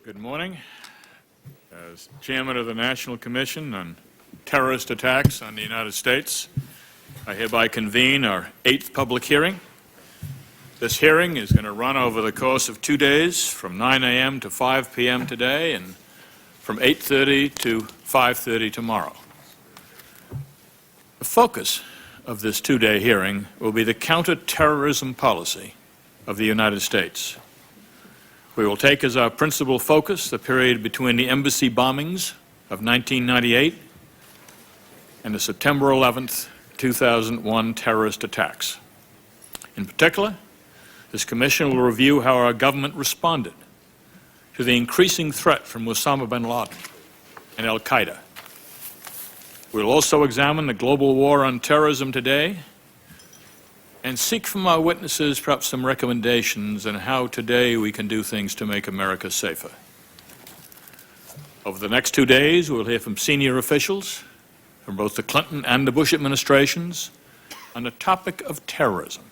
Good morning. As Chairman of the National Commission on Terrorist Attacks on the United States, I hereby convene our 8th public hearing. This hearing is going to run over the course of 2 days, from 9 a.m. to 5 p.m. today, and from 8:30 to 5:30 tomorrow. The focus of this 2-day hearing will be the counterterrorism policy of the United States. We will take as our principal focus the period between the embassy bombings of 1998 and the September 11th, 2001 terrorist attacks. In particular, this commission will review how our government responded to the increasing threat from Osama bin Laden and al-Qaeda. We will also examine the global war on terrorism today and seek from our witnesses perhaps some recommendations on how today we can do things to make America safer. Over the next 2 days, we'll hear from senior officials from both the Clinton and the Bush administrations on the topic of terrorism,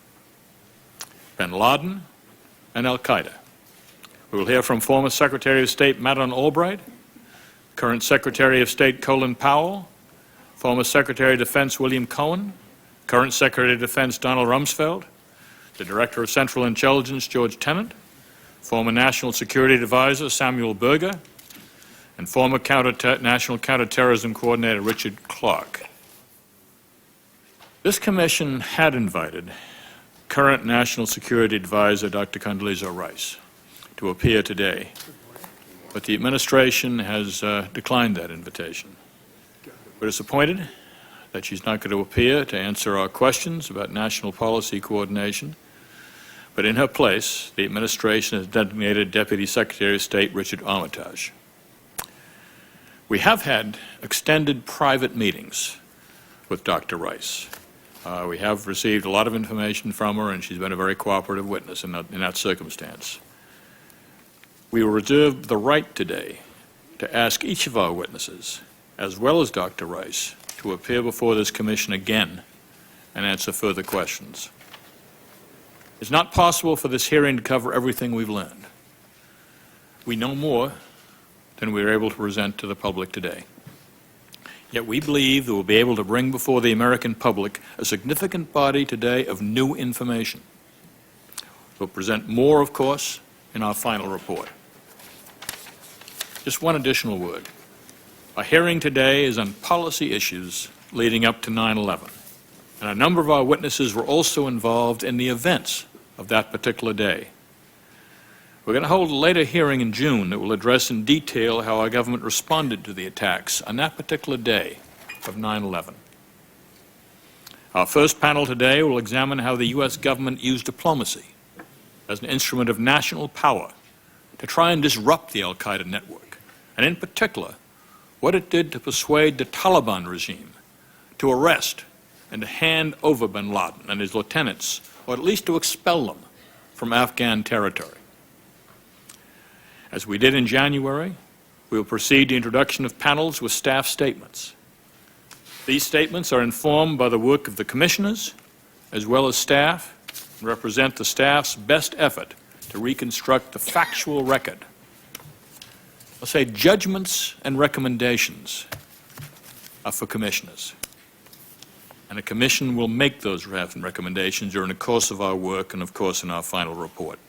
bin Laden and al-Qaeda. We will hear from former Secretary of State Madeleine Albright, current Secretary of State Colin Powell, former Secretary of Defense William Cohen, current Secretary of Defense Donald Rumsfeld, the Director of Central Intelligence George Tenet, former National Security Advisor Samuel Berger, and former National Counterterrorism Coordinator Richard Clarke. This commission had invited current National Security Advisor Dr. Condoleezza Rice to appear today, but the administration has declined that invitation. We're disappointed that she's not going to appear to answer our questions about national policy coordination, but in her place, the administration has designated Deputy Secretary of State Richard Armitage. We have had extended private meetings with Dr. Rice. We have received a lot of information from her, and she's been a very cooperative witness in that circumstance. We will reserve the right today to ask each of our witnesses, as well as Dr. Rice, to appear before this commission again and answer further questions. It's not possible for this hearing to cover everything we've learned. We know more than we are able to present to the public today. Yet we believe that we'll be able to bring before the American public a significant body today of new information. We'll present more, of course, in our final report. Just one additional word. Our hearing today is on policy issues leading up to 9/11, and a number of our witnesses were also involved in the events of that particular day. We're going to hold a later hearing in June that will address in detail how our government responded to the attacks on that particular day of 9/11. Our first panel today will examine how the U.S. government used diplomacy as an instrument of national power to try and disrupt the al-Qaeda network, and in particular, what it did to persuade the Taliban regime to arrest and to hand over bin Laden and his lieutenants, or at least to expel them from Afghan territory. As we did in January, we will proceed to introduction of panels with staff statements. These statements are informed by the work of the commissioners as well as staff and represent the staff's best effort to reconstruct the factual record. I'll say judgments and recommendations are for commissioners, and the commission will make those recommendations during the course of our work and, of course, in our final report.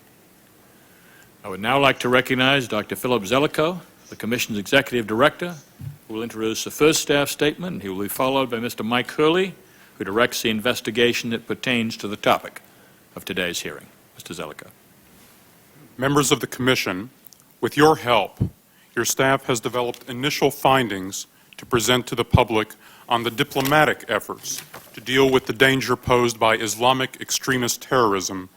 I would now like to recognize Dr. Phillip Zelikow, the commission's executive director, who will introduce the first staff statement, and he will be followed by Mr. Mike Hurley, who directs the investigation that pertains to the topic of today's hearing. Mr. Zelikow. Members of the commission, with your help, your staff has developed initial findings to present to the public on the diplomatic efforts to deal with the danger posed by Islamic extremist terrorism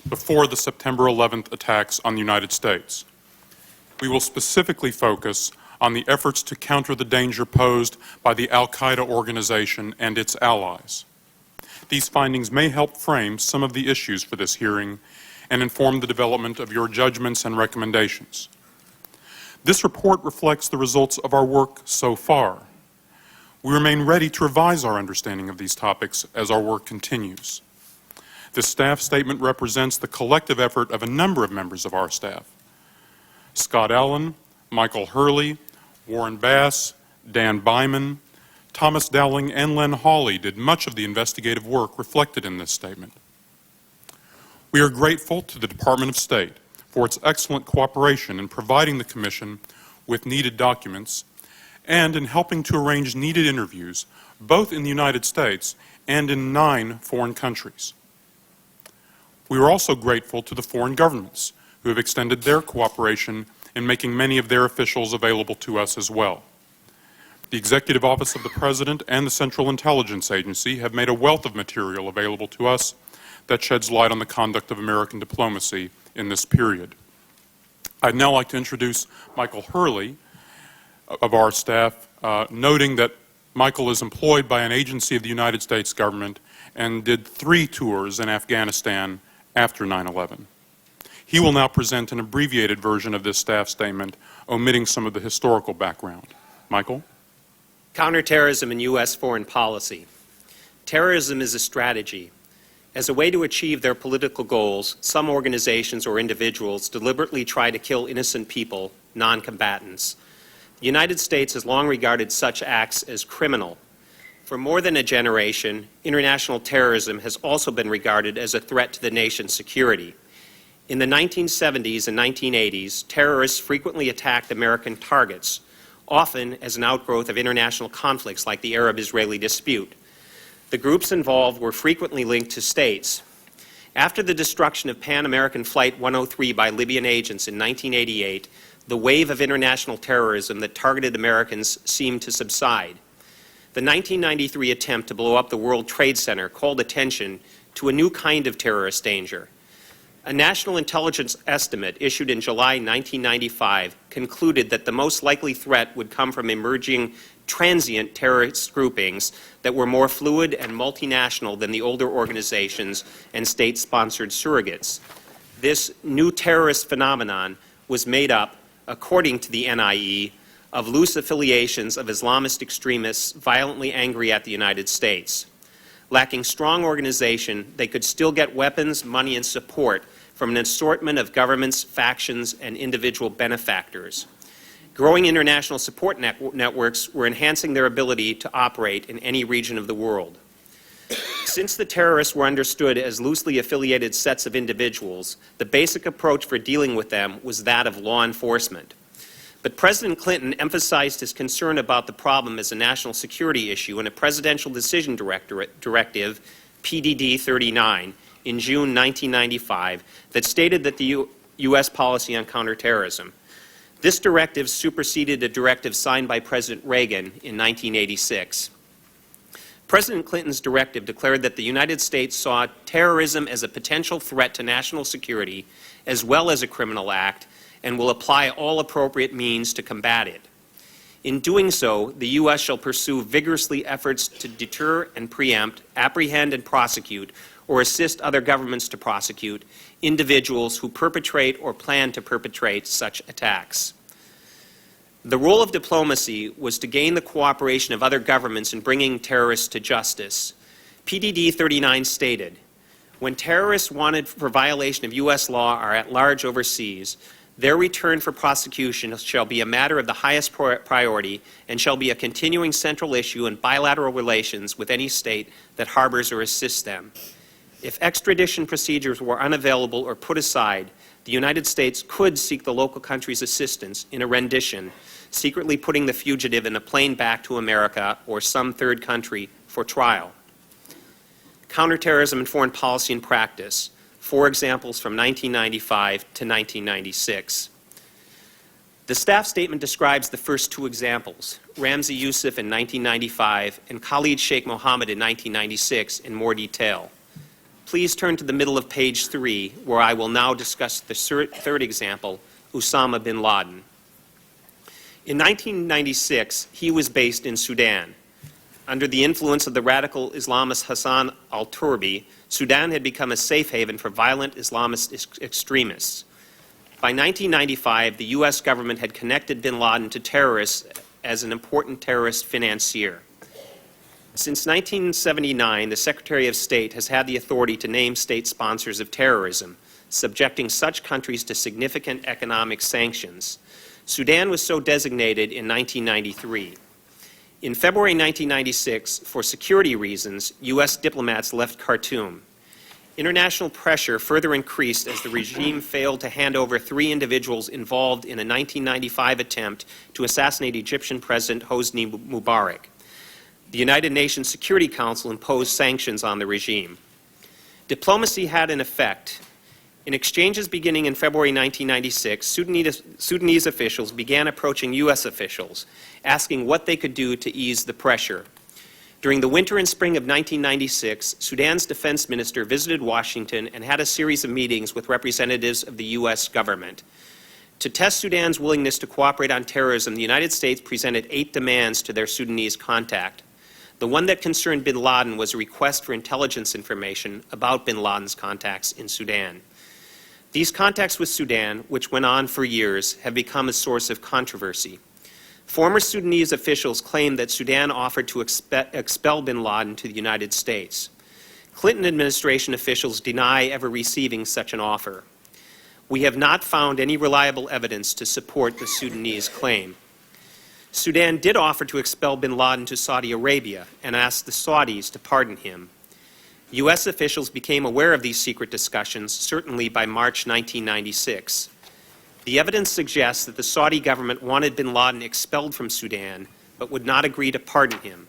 before the September 11th attacks on the United States. We will specifically focus on the efforts to counter the danger posed by the al-Qaeda organization and its allies. These findings may help frame some of the issues for this hearing and inform the development of your judgments and recommendations. This report reflects the results of our work so far. We remain ready to revise our understanding of these topics as our work continues. This staff statement represents the collective effort of a number of members of our staff. Scott Allen, Michael Hurley, Warren Bass, Dan Byman, Thomas Dowling, and Len Hawley did much of the investigative work reflected in this statement. We are grateful to the Department of State for its excellent cooperation in providing the Commission with needed documents and in helping to arrange needed interviews, both in the United States and in 9 foreign countries. We are also grateful to the foreign governments who have extended their cooperation in making many of their officials available to us as well. The Executive Office of the President and the Central Intelligence Agency have made a wealth of material available to us that sheds light on the conduct of American diplomacy in this period. I'd now like to introduce Michael Hurley of our staff, noting that Michael is employed by an agency of the United States government and did 3 tours in Afghanistan after 9/11. He will now present an abbreviated version of this staff statement, omitting some of the historical background. Michael? Counterterrorism and U.S. foreign policy. Terrorism is a strategy. As a way to achieve their political goals, some organizations or individuals deliberately try to kill innocent people, non-combatants. The United States has long regarded such acts as criminal. For more than a generation, international terrorism has also been regarded as a threat to the nation's security. In the 1970s and 1980s, terrorists frequently attacked American targets, often as an outgrowth of international conflicts like the Arab-Israeli dispute. The groups involved were frequently linked to states. After the destruction of Pan American Flight 103 by Libyan agents in 1988, the wave of international terrorism that targeted Americans seemed to subside. The 1993 attempt to blow up the World Trade Center called attention to a new kind of terrorist danger. A national intelligence estimate issued in July 1995 concluded that the most likely threat would come from emerging transient terrorist groupings that were more fluid and multinational than the older organizations and state-sponsored surrogates. This new terrorist phenomenon was made up, according to the NIE, of loose affiliations of Islamist extremists violently angry at the United States. Lacking strong organization, they could still get weapons, money, and support from an assortment of governments, factions, and individual benefactors. Growing international support networks were enhancing their ability to operate in any region of the world. Since the terrorists were understood as loosely affiliated sets of individuals, the basic approach for dealing with them was that of law enforcement. But President Clinton emphasized his concern about the problem as a national security issue in a Presidential Decision Directive, PDD 39, in June 1995, that stated that the U.S. policy on counterterrorism. This directive superseded a directive signed by President Reagan in 1986. President Clinton's directive declared that the United States saw terrorism as a potential threat to national security as well as a criminal act and will apply all appropriate means to combat it. In doing so, the U.S. shall pursue vigorously efforts to deter and preempt, apprehend and prosecute, or assist other governments to prosecute individuals who perpetrate or plan to perpetrate such attacks. The role of diplomacy was to gain the cooperation of other governments in bringing terrorists to justice. PDD 39 stated, when terrorists wanted for violation of U.S. law are at large overseas, their return for prosecution shall be a matter of the highest priority and shall be a continuing central issue in bilateral relations with any state that harbors or assists them. If extradition procedures were unavailable or put aside, the United States could seek the local country's assistance in a rendition, secretly putting the fugitive in a plane back to America or some third country for trial. Counterterrorism and foreign policy and practice. 4 examples from 1995 to 1996. The staff statement describes the first 2 examples, Ramzi Youssef in 1995 and Khalid Sheikh Mohammed in 1996, in more detail. Please turn to the middle of page 3, where I will now discuss the third example, Osama bin Laden. In 1996, he was based in Sudan. Under the influence of the radical Islamist Hassan al-Turbi, Sudan had become a safe haven for violent Islamist extremists. By 1995, the U.S. government had connected bin Laden to terrorists as an important terrorist financier. Since 1979, the Secretary of State has had the authority to name state sponsors of terrorism, subjecting such countries to significant economic sanctions. Sudan was so designated in 1993. In February 1996, for security reasons, U.S. diplomats left Khartoum. International pressure further increased as the regime failed to hand over 3 individuals involved in a 1995 attempt to assassinate Egyptian President Hosni Mubarak. The United Nations Security Council imposed sanctions on the regime. Diplomacy had an effect. In exchanges beginning in February 1996, Sudanese officials began approaching U.S. officials, asking what they could do to ease the pressure. During the winter and spring of 1996, Sudan's defense minister visited Washington and had a series of meetings with representatives of the U.S. government. To test Sudan's willingness to cooperate on terrorism, the United States presented 8 demands to their Sudanese contact. The one that concerned bin Laden was a request for intelligence information about bin Laden's contacts in Sudan. These contacts with Sudan, which went on for years, have become a source of controversy. Former Sudanese officials claim that Sudan offered to expel bin Laden to the United States. Clinton administration officials deny ever receiving such an offer. We have not found any reliable evidence to support the Sudanese claim. Sudan did offer to expel bin Laden to Saudi Arabia and asked the Saudis to pardon him. U.S. officials became aware of these secret discussions, certainly by March 1996. The evidence suggests that the Saudi government wanted bin Laden expelled from Sudan, but would not agree to pardon him.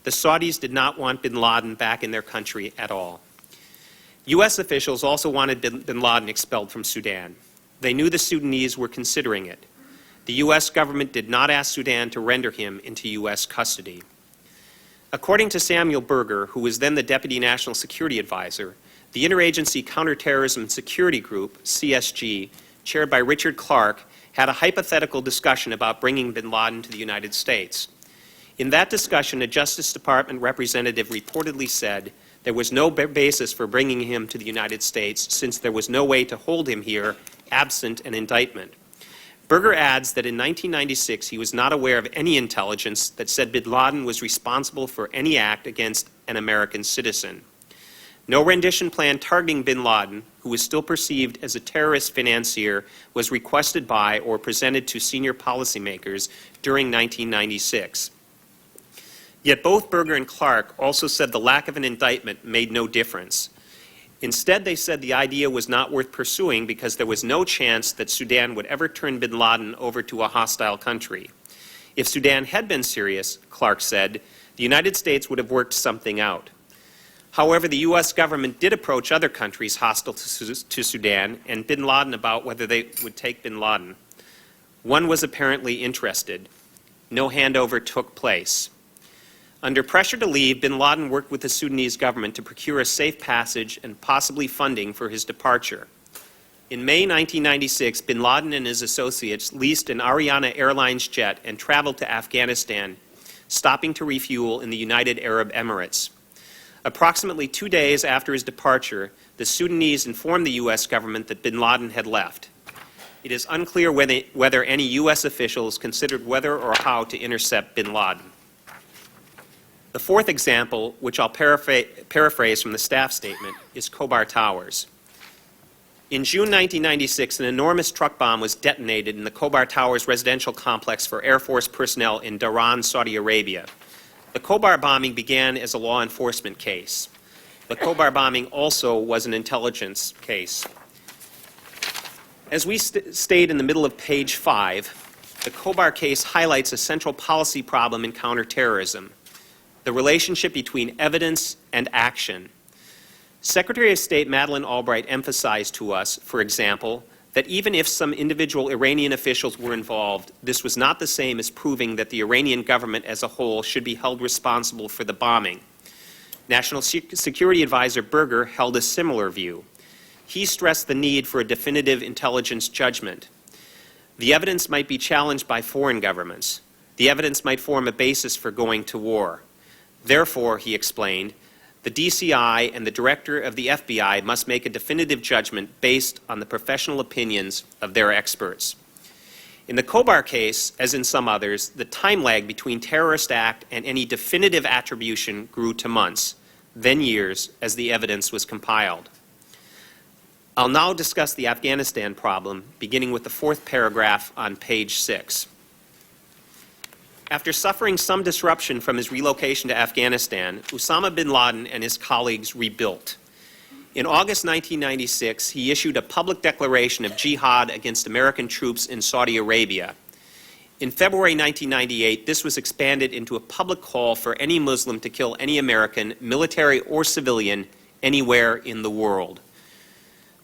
The Saudis did not want bin Laden back in their country at all. U.S. officials also wanted bin Laden expelled from Sudan. They knew the Sudanese were considering it. The U.S. government did not ask Sudan to render him into U.S. custody. According to Samuel Berger, who was then the Deputy National Security Advisor, the Interagency Counterterrorism Security Group, CSG, chaired by Richard Clarke, had a hypothetical discussion about bringing bin Laden to the United States. In that discussion, a Justice Department representative reportedly said there was no basis for bringing him to the United States since there was no way to hold him here absent an indictment. Berger adds that in 1996 he was not aware of any intelligence that said bin Laden was responsible for any act against an American citizen. No rendition plan targeting bin Laden, who was still perceived as a terrorist financier, was requested by or presented to senior policymakers during 1996. Yet both Berger and Clarke also said the lack of an indictment made no difference. Instead, they said the idea was not worth pursuing because there was no chance that Sudan would ever turn bin Laden over to a hostile country. If Sudan had been serious, Clarke said, the United States would have worked something out. However, the U.S. government did approach other countries hostile to Sudan and bin Laden about whether they would take bin Laden. One was apparently interested. No handover took place. Under pressure to leave, bin Laden worked with the Sudanese government to procure a safe passage and possibly funding for his departure. In May 1996, bin Laden and his associates leased an Ariana Airlines jet and traveled to Afghanistan, stopping to refuel in the United Arab Emirates. Approximately 2 days after his departure, the Sudanese informed the U.S. government that bin Laden had left. It is unclear whether any U.S. officials considered whether or how to intercept bin Laden. The fourth example, which I'll paraphrase from the staff statement, is Khobar Towers. In June 1996, an enormous truck bomb was detonated in the Khobar Towers residential complex for Air Force personnel in Dhahran, Saudi Arabia. The Khobar bombing began as a law enforcement case. The Khobar bombing also was an intelligence case. As we stayed in the middle of page 5, the Khobar case highlights a central policy problem in counterterrorism: the relationship between evidence and action. Secretary of State Madeleine Albright emphasized to us, for example, that even if some individual Iranian officials were involved, this was not the same as proving that the Iranian government as a whole should be held responsible for the bombing. National Security Advisor Berger held a similar view. He stressed the need for a definitive intelligence judgment. The evidence might be challenged by foreign governments. The evidence might form a basis for going to war. Therefore, he explained, the DCI and the director of the FBI must make a definitive judgment based on the professional opinions of their experts. In the Khobar case, as in some others, the time lag between terrorist act and any definitive attribution grew to months, then years, as the evidence was compiled. I'll now discuss the Afghanistan problem, beginning with the fourth paragraph on page 6. After suffering some disruption from his relocation to Afghanistan, Osama bin Laden and his colleagues rebuilt. In August 1996, he issued a public declaration of jihad against American troops in Saudi Arabia. In February 1998, this was expanded into a public call for any Muslim to kill any American, military or civilian, anywhere in the world.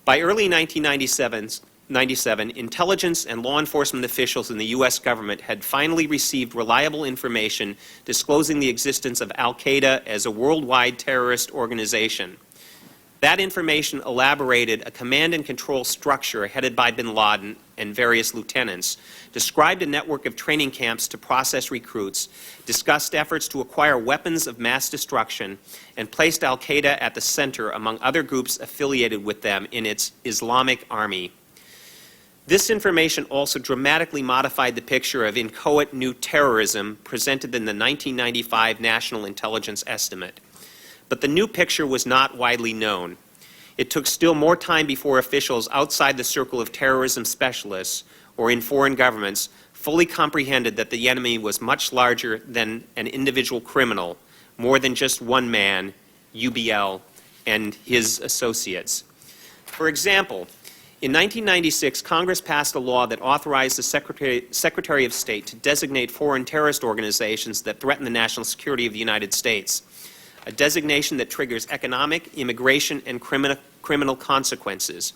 By early 1997, intelligence and law enforcement officials in the U.S. government had finally received reliable information disclosing the existence of al-Qaeda as a worldwide terrorist organization. That information elaborated a command and control structure headed by bin Laden and various lieutenants, described a network of training camps to process recruits, discussed efforts to acquire weapons of mass destruction, and placed al-Qaeda at the center among other groups affiliated with them in its Islamic army. This information also dramatically modified the picture of inchoate new terrorism presented in the 1995 National Intelligence Estimate. But the new picture was not widely known. It took still more time before officials outside the circle of terrorism specialists or in foreign governments fully comprehended that the enemy was much larger than an individual criminal, more than just one man, UBL, and his associates. For example, in 1996, Congress passed a law that authorized the Secretary of State to designate foreign terrorist organizations that threaten the national security of the United States, a designation that triggers economic, immigration, and criminal consequences.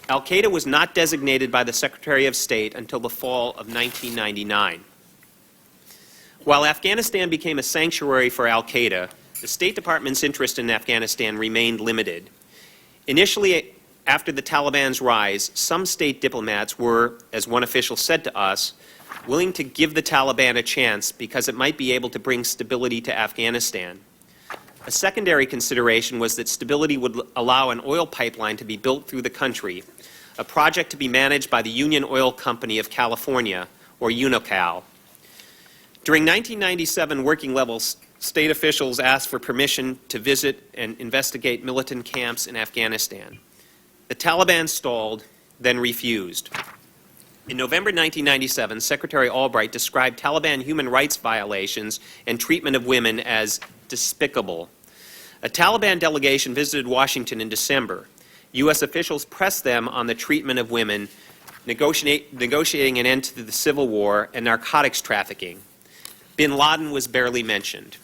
Al-Qaeda was not designated by the Secretary of State until the fall of 1999. While Afghanistan became a sanctuary for Al-Qaeda, the State Department's interest in Afghanistan remained limited. Initially, after the Taliban's rise, some state diplomats were, as one official said to us, willing to give the Taliban a chance because it might be able to bring stability to Afghanistan. A secondary consideration was that stability would allow an oil pipeline to be built through the country, a project to be managed by the Union Oil Company of California, or UNOCAL. During 1997 working levels, state officials asked for permission to visit and investigate militant camps in Afghanistan. The Taliban stalled, then refused. In November 1997, Secretary Albright described Taliban human rights violations and treatment of women as despicable. A Taliban delegation visited Washington in December. U.S. officials pressed them on the treatment of women, negotiating an end to the civil war and narcotics trafficking. Bin Laden was barely mentioned.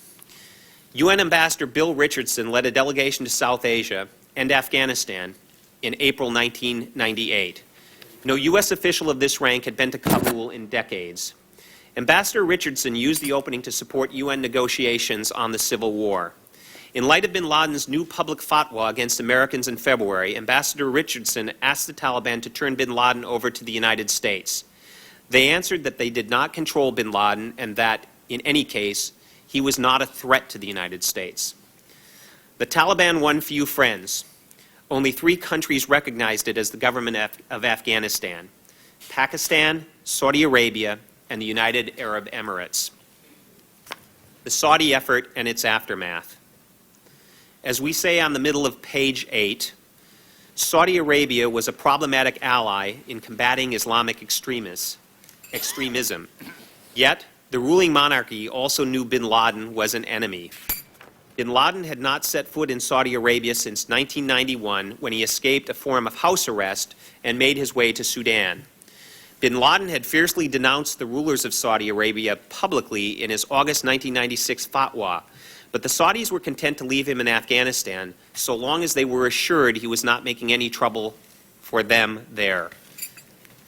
UN Ambassador Bill Richardson led a delegation to South Asia and Afghanistan in April 1998. No U.S. official of this rank had been to Kabul in decades. Ambassador Richardson used the opening to support UN negotiations on the Civil War. In light of bin Laden's new public fatwa against Americans in February, Ambassador Richardson asked the Taliban to turn bin Laden over to the United States. They answered that they did not control bin Laden and that, in any case, he was not a threat to the United States. The Taliban won few friends. Only 3 countries recognized it as the government of Afghanistan: Pakistan, Saudi Arabia, and the United Arab Emirates. The Saudi effort and its aftermath. As we say on the middle of page 8, Saudi Arabia was a problematic ally in combating Islamic extremism. Yet, the ruling monarchy also knew bin Laden was an enemy. Bin Laden had not set foot in Saudi Arabia since 1991, when he escaped a form of house arrest and made his way to Sudan. Bin Laden had fiercely denounced the rulers of Saudi Arabia publicly in his August 1996 fatwa, but the Saudis were content to leave him in Afghanistan so long as they were assured he was not making any trouble for them there.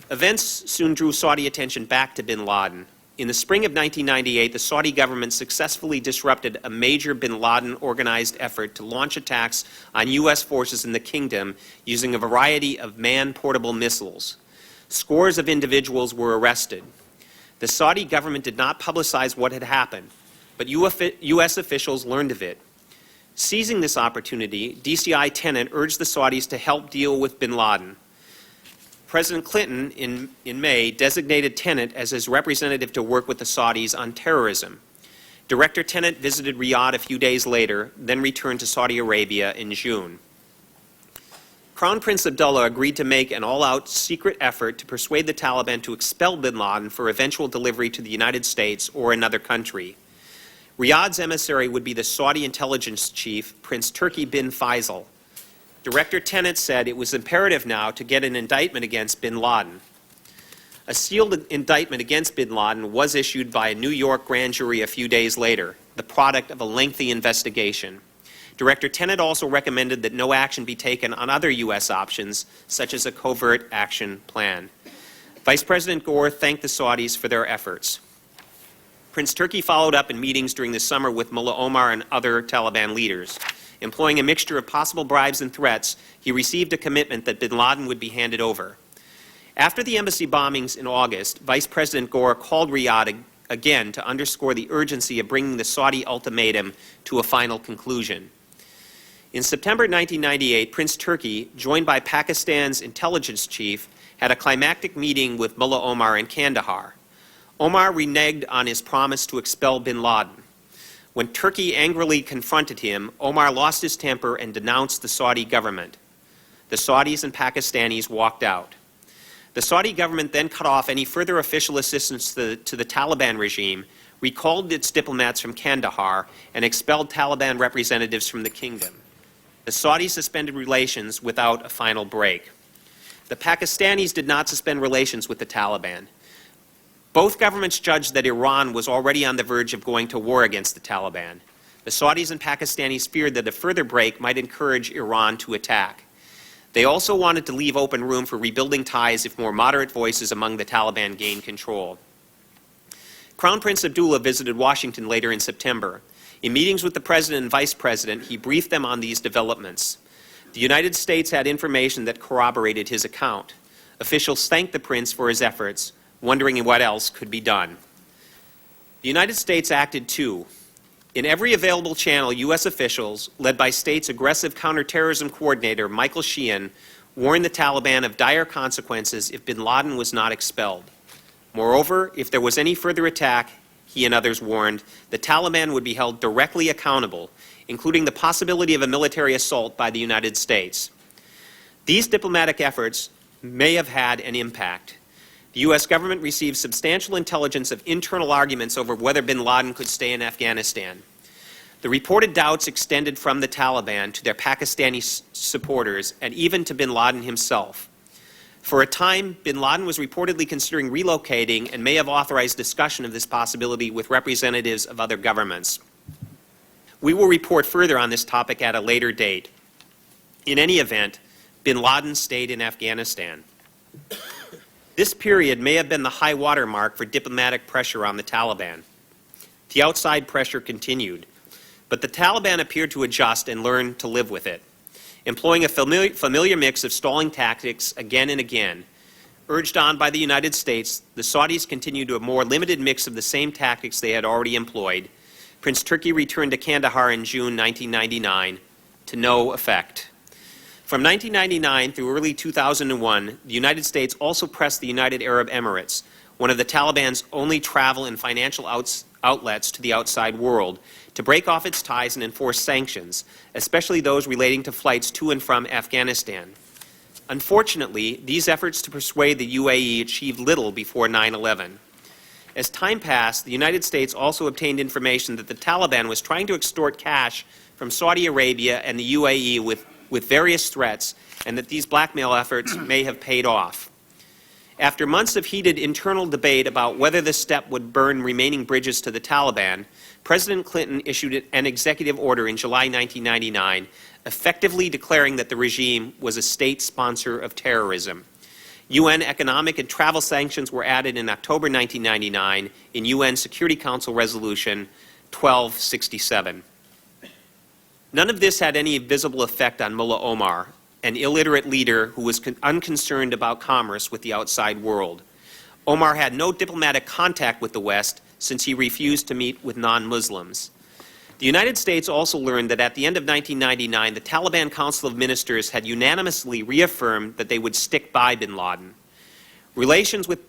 Events soon drew Saudi attention back to bin Laden. In the spring of 1998, the Saudi government successfully disrupted a major bin Laden organized effort to launch attacks on U.S. forces in the kingdom using a variety of man-portable missiles. Scores of individuals were arrested. The Saudi government did not publicize what had happened, but U.S. officials learned of it. Seizing this opportunity, DCI Tenet urged the Saudis to help deal with bin Laden. President Clinton, in May, designated Tenet as his representative to work with the Saudis on terrorism. Director Tenet visited Riyadh a few days later, then returned to Saudi Arabia in June. Crown Prince Abdullah agreed to make an all-out secret effort to persuade the Taliban to expel bin Laden for eventual delivery to the United States or another country. Riyadh's emissary would be the Saudi intelligence chief, Prince Turki bin Faisal. Director Tenet said it was imperative now to get an indictment against bin Laden. A sealed indictment against bin Laden was issued by a New York grand jury a few days later, the product of a lengthy investigation. Director Tenet also recommended that no action be taken on other U.S. options, such as a covert action plan. Vice President Gore thanked the Saudis for their efforts. Prince Turki followed up in meetings during the summer with Mullah Omar and other Taliban leaders. Employing a mixture of possible bribes and threats, he received a commitment that bin Laden would be handed over. After the embassy bombings in August, Vice President Gore called Riyadh again to underscore the urgency of bringing the Saudi ultimatum to a final conclusion. In September 1998, Prince Turki, joined by Pakistan's intelligence chief, had a climactic meeting with Mullah Omar in Kandahar. Omar reneged on his promise to expel bin Laden. When Turki angrily confronted him, Omar lost his temper and denounced the Saudi government. The Saudis and Pakistanis walked out. The Saudi government then cut off any further official assistance to the Taliban regime, recalled its diplomats from Kandahar, and expelled Taliban representatives from the kingdom. The Saudis suspended relations without a final break. The Pakistanis did not suspend relations with the Taliban. Both governments judged that Iran was already on the verge of going to war against the Taliban. The Saudis and Pakistanis feared that a further break might encourage Iran to attack. They also wanted to leave open room for rebuilding ties if more moderate voices among the Taliban gained control. Crown Prince Abdullah visited Washington later in September. In meetings with the President and Vice President, he briefed them on these developments. The United States had information that corroborated his account. Officials thanked the Prince for his efforts, wondering what else could be done. The United States acted too. In every available channel, U.S. officials, led by state's aggressive counterterrorism coordinator, Michael Sheehan, warned the Taliban of dire consequences if bin Laden was not expelled. Moreover, if there was any further attack, he and others warned, the Taliban would be held directly accountable, including the possibility of a military assault by the United States. These diplomatic efforts may have had an impact. The U.S. government received substantial intelligence of internal arguments over whether bin Laden could stay in Afghanistan. The reported doubts extended from the Taliban to their Pakistani supporters and even to bin Laden himself. For a time, bin Laden was reportedly considering relocating and may have authorized discussion of this possibility with representatives of other governments. We will report further on this topic at a later date. In any event, bin Laden stayed in Afghanistan. This period may have been the high water mark for diplomatic pressure on the Taliban. The outside pressure continued, but the Taliban appeared to adjust and learn to live with it. Employing a familiar mix of stalling tactics again and again, urged on by the United States, the Saudis continued to a more limited mix of the same tactics they had already employed. Prince Turki returned to Kandahar in June 1999, to no effect. From 1999 through early 2001, the United States also pressed the United Arab Emirates, one of the Taliban's only travel and financial outlets to the outside world, to break off its ties and enforce sanctions, especially those relating to flights to and from Afghanistan. Unfortunately, these efforts to persuade the UAE achieved little before 9/11. As time passed, the United States also obtained information that the Taliban was trying to extort cash from Saudi Arabia and the UAE with various threats, and that these blackmail efforts may have paid off. After months of heated internal debate about whether this step would burn remaining bridges to the Taliban, President Clinton issued an executive order in July 1999, effectively declaring that the regime was a state sponsor of terrorism. UN economic and travel sanctions were added in October 1999 in UN Security Council Resolution 1267. None of this had any visible effect on Mullah Omar, an illiterate leader who was unconcerned about commerce with the outside world. Omar had no diplomatic contact with the West since he refused to meet with non-Muslims. The United States also learned that at the end of 1999, the Taliban Council of Ministers had unanimously reaffirmed that they would stick by bin Laden. Relations with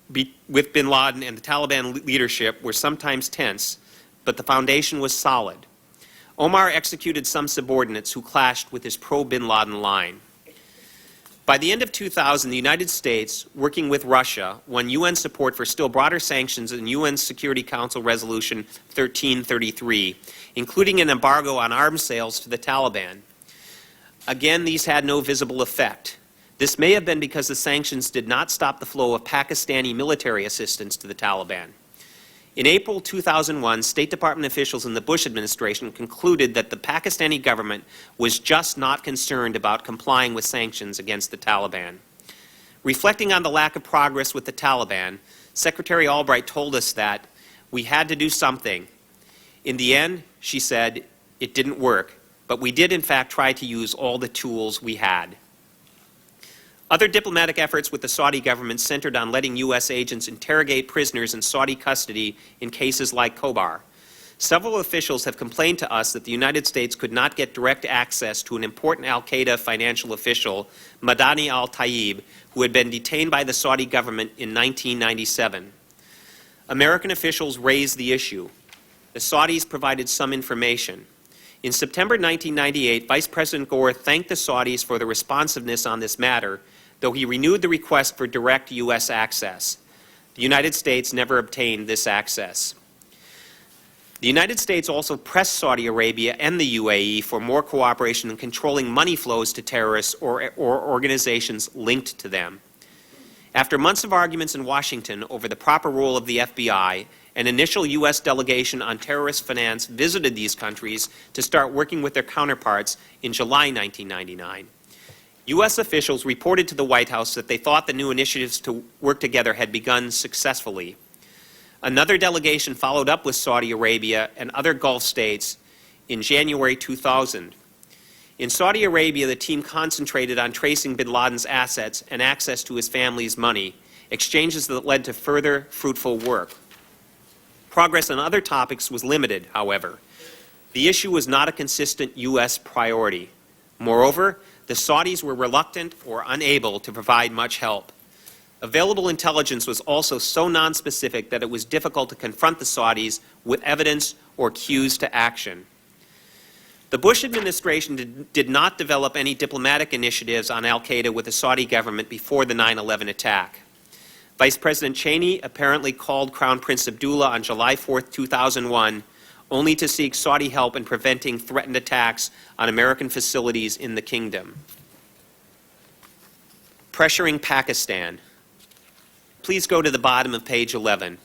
bin Laden and the Taliban leadership were sometimes tense, but the foundation was solid. Omar executed some subordinates who clashed with his pro-bin Laden line. By the end of 2000, the United States, working with Russia, won UN support for still broader sanctions in UN Security Council Resolution 1333, including an embargo on arms sales to the Taliban. Again, these had no visible effect. This may have been because the sanctions did not stop the flow of Pakistani military assistance to the Taliban. In April 2001, State Department officials in the Bush administration concluded that the Pakistani government was just not concerned about complying with sanctions against the Taliban. Reflecting on the lack of progress with the Taliban, Secretary Albright told us that we had to do something. In the end, she said, it didn't work, but we did in fact try to use all the tools we had. Other diplomatic efforts with the Saudi government centered on letting U.S. agents interrogate prisoners in Saudi custody in cases like Khobar. Several officials have complained to us that the United States could not get direct access to an important al-Qaeda financial official, Madani al-Tayyib, who had been detained by the Saudi government in 1997. American officials raised the issue. The Saudis provided some information. In September 1998, Vice President Gore thanked the Saudis for their responsiveness on this matter, though he renewed the request for direct U.S. access. The United States never obtained this access. The United States also pressed Saudi Arabia and the UAE for more cooperation in controlling money flows to terrorists or organizations linked to them. After months of arguments in Washington over the proper role of the FBI, an initial U.S. delegation on terrorist finance visited these countries to start working with their counterparts in July 1999. U.S. officials reported to the White House that they thought the new initiatives to work together had begun successfully. Another delegation followed up with Saudi Arabia and other Gulf states in January 2000. In Saudi Arabia, the team concentrated on tracing bin Laden's assets and access to his family's money, exchanges that led to further fruitful work. Progress on other topics was limited, however. The issue was not a consistent U.S. priority. Moreover, the Saudis were reluctant or unable to provide much help. Available intelligence was also so nonspecific that it was difficult to confront the Saudis with evidence or cues to action. The Bush administration did not develop any diplomatic initiatives on al-Qaeda with the Saudi government before the 9/11 attack. Vice President Cheney apparently called Crown Prince Abdullah on July 4, 2001, only to seek Saudi help in preventing threatened attacks on American facilities in the kingdom. Pressuring Pakistan. Please go to the bottom of page 11.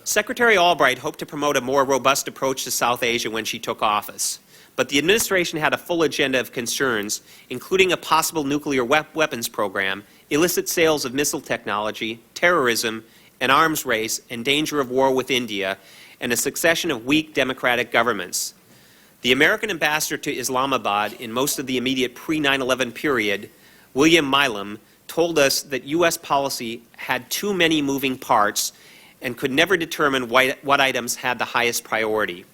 Secretary Albright hoped to promote a more robust approach to South Asia when she took office, but the administration had a full agenda of concerns, including a possible nuclear weapons program, illicit sales of missile technology, terrorism, an arms race, and danger of war with India, and a succession of weak democratic governments. The American ambassador to Islamabad in most of the immediate pre-9/11 period, William Milam, told us that U.S. policy had too many moving parts and could never determine what items had the highest priority.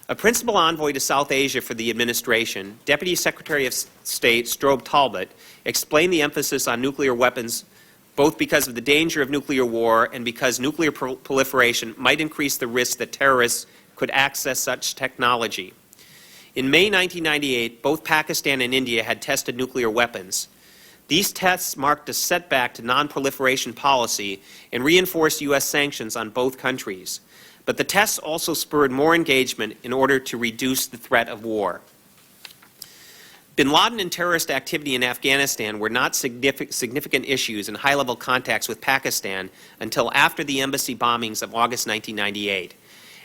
A principal envoy to South Asia for the administration, Deputy Secretary of State Strobe Talbot, explained the emphasis on nuclear weapons both because of the danger of nuclear war and because nuclear proliferation might increase the risk that terrorists could access such technology. In May 1998, both Pakistan and India had tested nuclear weapons. These tests marked a setback to non-proliferation policy and reinforced U.S. sanctions on both countries. But the tests also spurred more engagement in order to reduce the threat of war. Bin Laden and terrorist activity in Afghanistan were not significant issues in high-level contacts with Pakistan until after the embassy bombings of August 1998.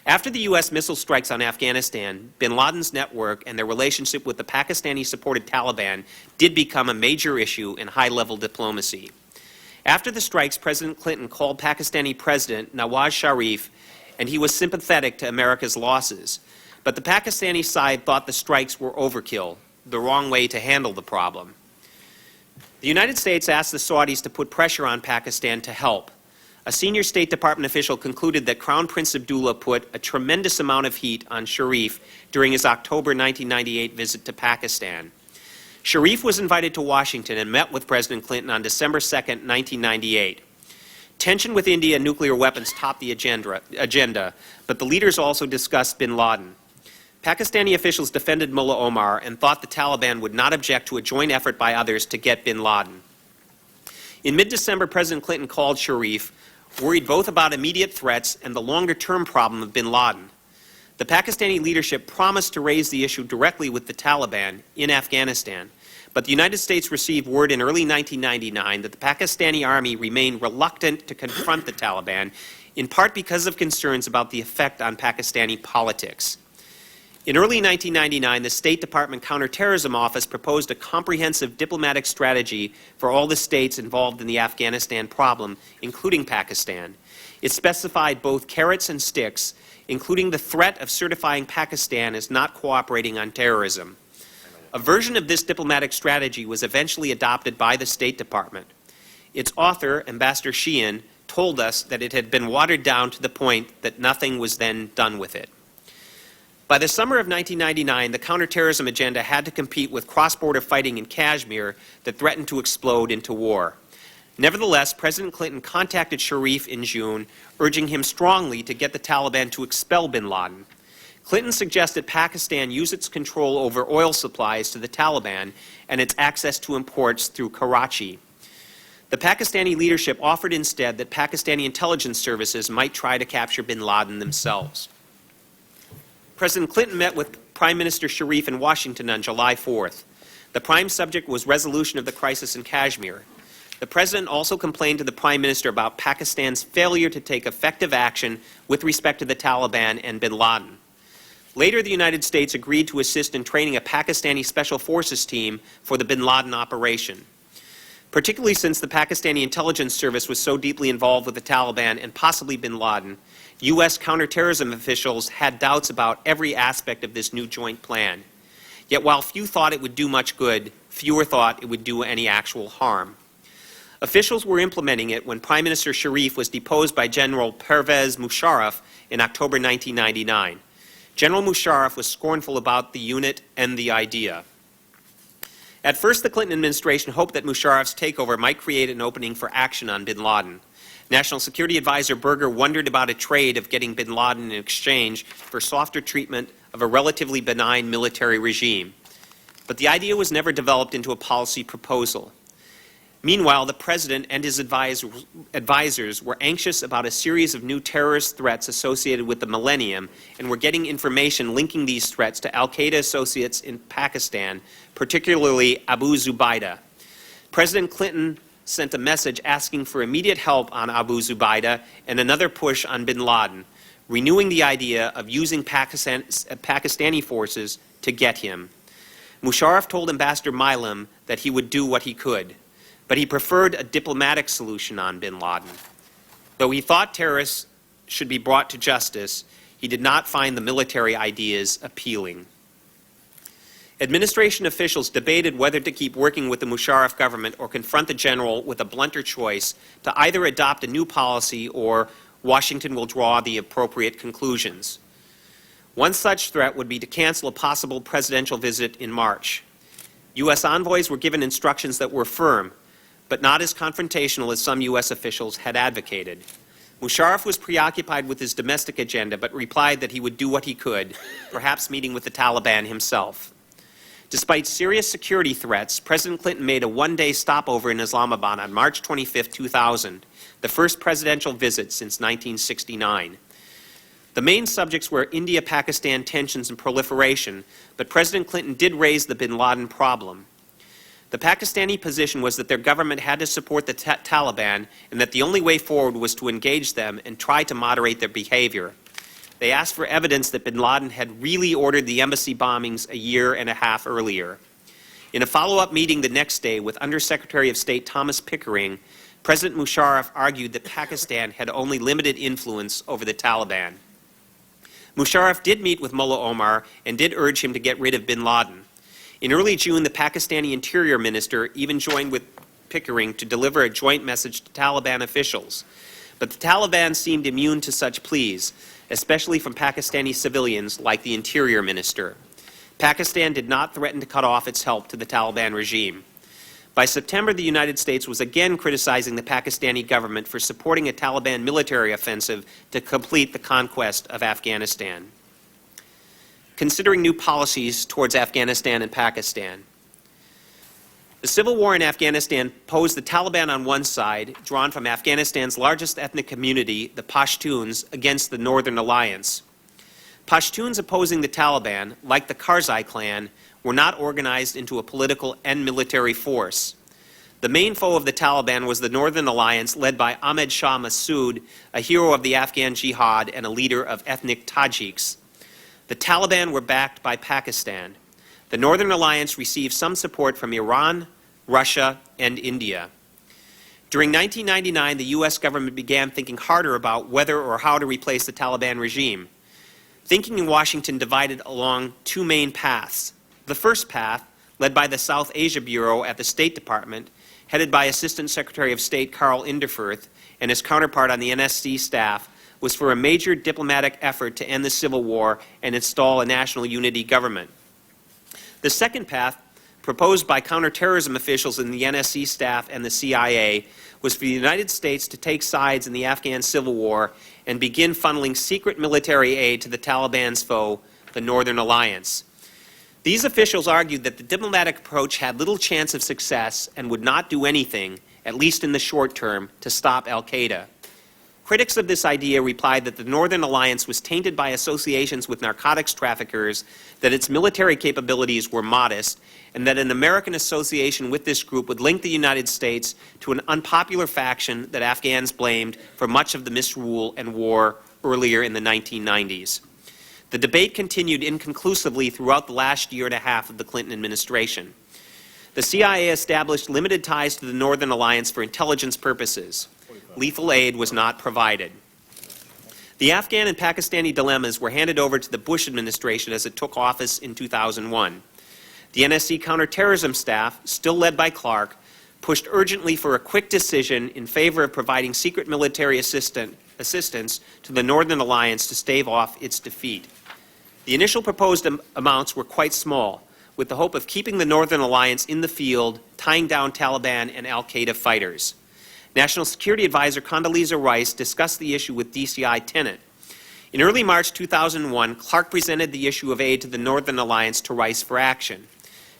After the U.S. missile strikes on Afghanistan, bin Laden's network and their relationship with the Pakistani-supported Taliban did become a major issue in high-level diplomacy. After the strikes, President Clinton called Pakistani President Nawaz Sharif, and he was sympathetic to America's losses. But the Pakistani side thought the strikes were overkill, the wrong way to handle the problem. The United States asked the Saudis to put pressure on Pakistan to help. A senior State Department official concluded that Crown Prince Abdullah put a tremendous amount of heat on Sharif during his October 1998 visit to Pakistan. Sharif was invited to Washington and met with President Clinton on December 2, 1998. Tension with India and nuclear weapons topped the agenda, but the leaders also discussed bin Laden. Pakistani officials defended Mullah Omar and thought the Taliban would not object to a joint effort by others to get bin Laden. In mid-December, President Clinton called Sharif, worried both about immediate threats and the longer-term problem of bin Laden. The Pakistani leadership promised to raise the issue directly with the Taliban in Afghanistan, but the United States received word in early 1999 that the Pakistani army remained reluctant to confront the Taliban, in part because of concerns about the effect on Pakistani politics. In early 1999, the State Department Counterterrorism Office proposed a comprehensive diplomatic strategy for all the states involved in the Afghanistan problem, including Pakistan. It specified both carrots and sticks, including the threat of certifying Pakistan as not cooperating on terrorism. A version of this diplomatic strategy was eventually adopted by the State Department. Its author, Ambassador Sheehan, told us that it had been watered down to the point that nothing was then done with it. By the summer of 1999, the counterterrorism agenda had to compete with cross-border fighting in Kashmir that threatened to explode into war. Nevertheless, President Clinton contacted Sharif in June, urging him strongly to get the Taliban to expel bin Laden. Clinton suggested Pakistan use its control over oil supplies to the Taliban and its access to imports through Karachi. The Pakistani leadership offered instead that Pakistani intelligence services might try to capture bin Laden themselves. President Clinton met with Prime Minister Sharif in Washington on July 4th. The prime subject was resolution of the crisis in Kashmir. The President also complained to the Prime Minister about Pakistan's failure to take effective action with respect to the Taliban and bin Laden. Later, the United States agreed to assist in training a Pakistani Special Forces team for the bin Laden operation. Particularly since the Pakistani intelligence service was so deeply involved with the Taliban and possibly bin Laden, U.S. counterterrorism officials had doubts about every aspect of this new joint plan. Yet while few thought it would do much good, fewer thought it would do any actual harm. Officials were implementing it when Prime Minister Sharif was deposed by General Pervez Musharraf in October 1999. General Musharraf was scornful about the unit and the idea. At first, the Clinton administration hoped that Musharraf's takeover might create an opening for action on bin Laden. National Security Advisor Berger wondered about a trade of getting bin Laden in exchange for softer treatment of a relatively benign military regime. But the idea was never developed into a policy proposal. Meanwhile, the President and his advisors were anxious about a series of new terrorist threats associated with the millennium and were getting information linking these threats to al-Qaeda associates in Pakistan, particularly Abu Zubaydah. President Clinton sent a message asking for immediate help on Abu Zubaydah and another push on bin Laden, renewing the idea of using Pakistani forces to get him. Musharraf told Ambassador Milam that he would do what he could, but he preferred a diplomatic solution on bin Laden. Though he thought terrorists should be brought to justice, he did not find the military ideas appealing. Administration officials debated whether to keep working with the Musharraf government or confront the general with a blunter choice to either adopt a new policy or Washington will draw the appropriate conclusions. One such threat would be to cancel a possible presidential visit in March. U.S. envoys were given instructions that were firm, but not as confrontational as some U.S. officials had advocated. Musharraf was preoccupied with his domestic agenda, but replied that he would do what he could, perhaps meeting with the Taliban himself. Despite serious security threats, President Clinton made a one-day stopover in Islamabad on March 25, 2000, the first presidential visit since 1969. The main subjects were India-Pakistan tensions and proliferation, but President Clinton did raise the bin Laden problem. The Pakistani position was that their government had to support the Taliban and that the only way forward was to engage them and try to moderate their behavior. They asked for evidence that bin Laden had really ordered the embassy bombings a year and a half earlier. In a follow-up meeting the next day with Undersecretary of State Thomas Pickering, President Musharraf argued that Pakistan had only limited influence over the Taliban. Musharraf did meet with Mullah Omar and did urge him to get rid of bin Laden. In early June, the Pakistani Interior Minister even joined with Pickering to deliver a joint message to Taliban officials. But the Taliban seemed immune to such pleas, especially from Pakistani civilians like the Interior Minister. Pakistan did not threaten to cut off its help to the Taliban regime. By September, the United States was again criticizing the Pakistani government for supporting a Taliban military offensive to complete the conquest of Afghanistan. considering new policies towards Afghanistan and Pakistan. The civil war in Afghanistan posed the Taliban on one side, drawn from Afghanistan's largest ethnic community, the Pashtuns, against the Northern Alliance. Pashtuns opposing the Taliban, like the Karzai clan, were not organized into a political and military force. The main foe of the Taliban was the Northern Alliance, led by Ahmed Shah Massoud, a hero of the Afghan Jihad and a leader of ethnic Tajiks. The Taliban were backed by Pakistan. The Northern Alliance received some support from Iran, Russia, and India. During 1999, the U.S. government began thinking harder about whether or how to replace the Taliban regime. Thinking in Washington divided along two main paths. The first path, led by the South Asia Bureau at the State Department, headed by Assistant Secretary of State Carl Inderfurth and his counterpart on the NSC staff, was for a major diplomatic effort to end the civil war and install a national unity government. The second path, proposed by counterterrorism officials in the NSC staff and the CIA, was for the United States to take sides in the Afghan civil war and begin funneling secret military aid to the Taliban's foe, the Northern Alliance. These officials argued that the diplomatic approach had little chance of success and would not do anything, at least in the short term, to stop al-Qaeda. Critics of this idea replied that the Northern Alliance was tainted by associations with narcotics traffickers, that its military capabilities were modest, and that an American association with this group would link the United States to an unpopular faction that Afghans blamed for much of the misrule and war earlier in the 1990s. The debate continued inconclusively throughout the last year and a half of the Clinton administration. The CIA established limited ties to the Northern Alliance for intelligence purposes. Lethal aid was not provided. The Afghan and Pakistani dilemmas were handed over to the Bush administration as it took office in 2001. The NSC counterterrorism staff, still led by Clark, pushed urgently for a quick decision in favor of providing secret military assistance to the Northern Alliance to stave off its defeat. The initial proposed amounts were quite small, with the hope of keeping the Northern Alliance in the field, tying down Taliban and al-Qaeda fighters. National Security Advisor Condoleezza Rice discussed the issue with DCI Tenet. In early March 2001, Clark presented the issue of aid to the Northern Alliance to Rice for action.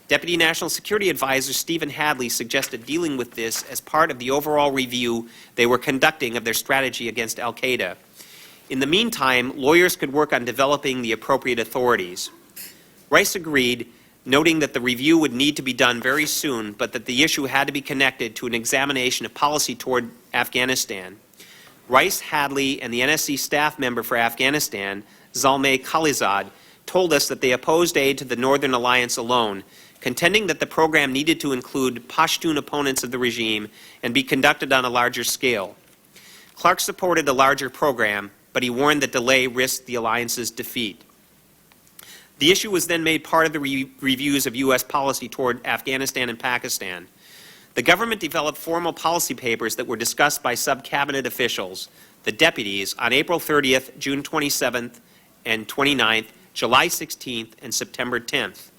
Deputy National Security Advisor Stephen Hadley suggested dealing with this as part of the overall review they were conducting of their strategy against al-Qaeda. In the meantime, lawyers could work on developing the appropriate authorities. Rice agreed, noting that the review would need to be done very soon, but that the issue had to be connected to an examination of policy toward Afghanistan. Rice, Hadley, and the NSC staff member for Afghanistan, Zalmay Khalilzad, told us that they opposed aid to the Northern Alliance alone, contending that the program needed to include Pashtun opponents of the regime and be conducted on a larger scale. Clark supported a larger program, but he warned that delay risked the alliance's defeat. The issue was then made part of the reviews of U.S. policy toward Afghanistan and Pakistan. The government developed formal policy papers that were discussed by sub-cabinet officials, the deputies, on April 30th, June 27th, and 29th, July 16th, and September 10th.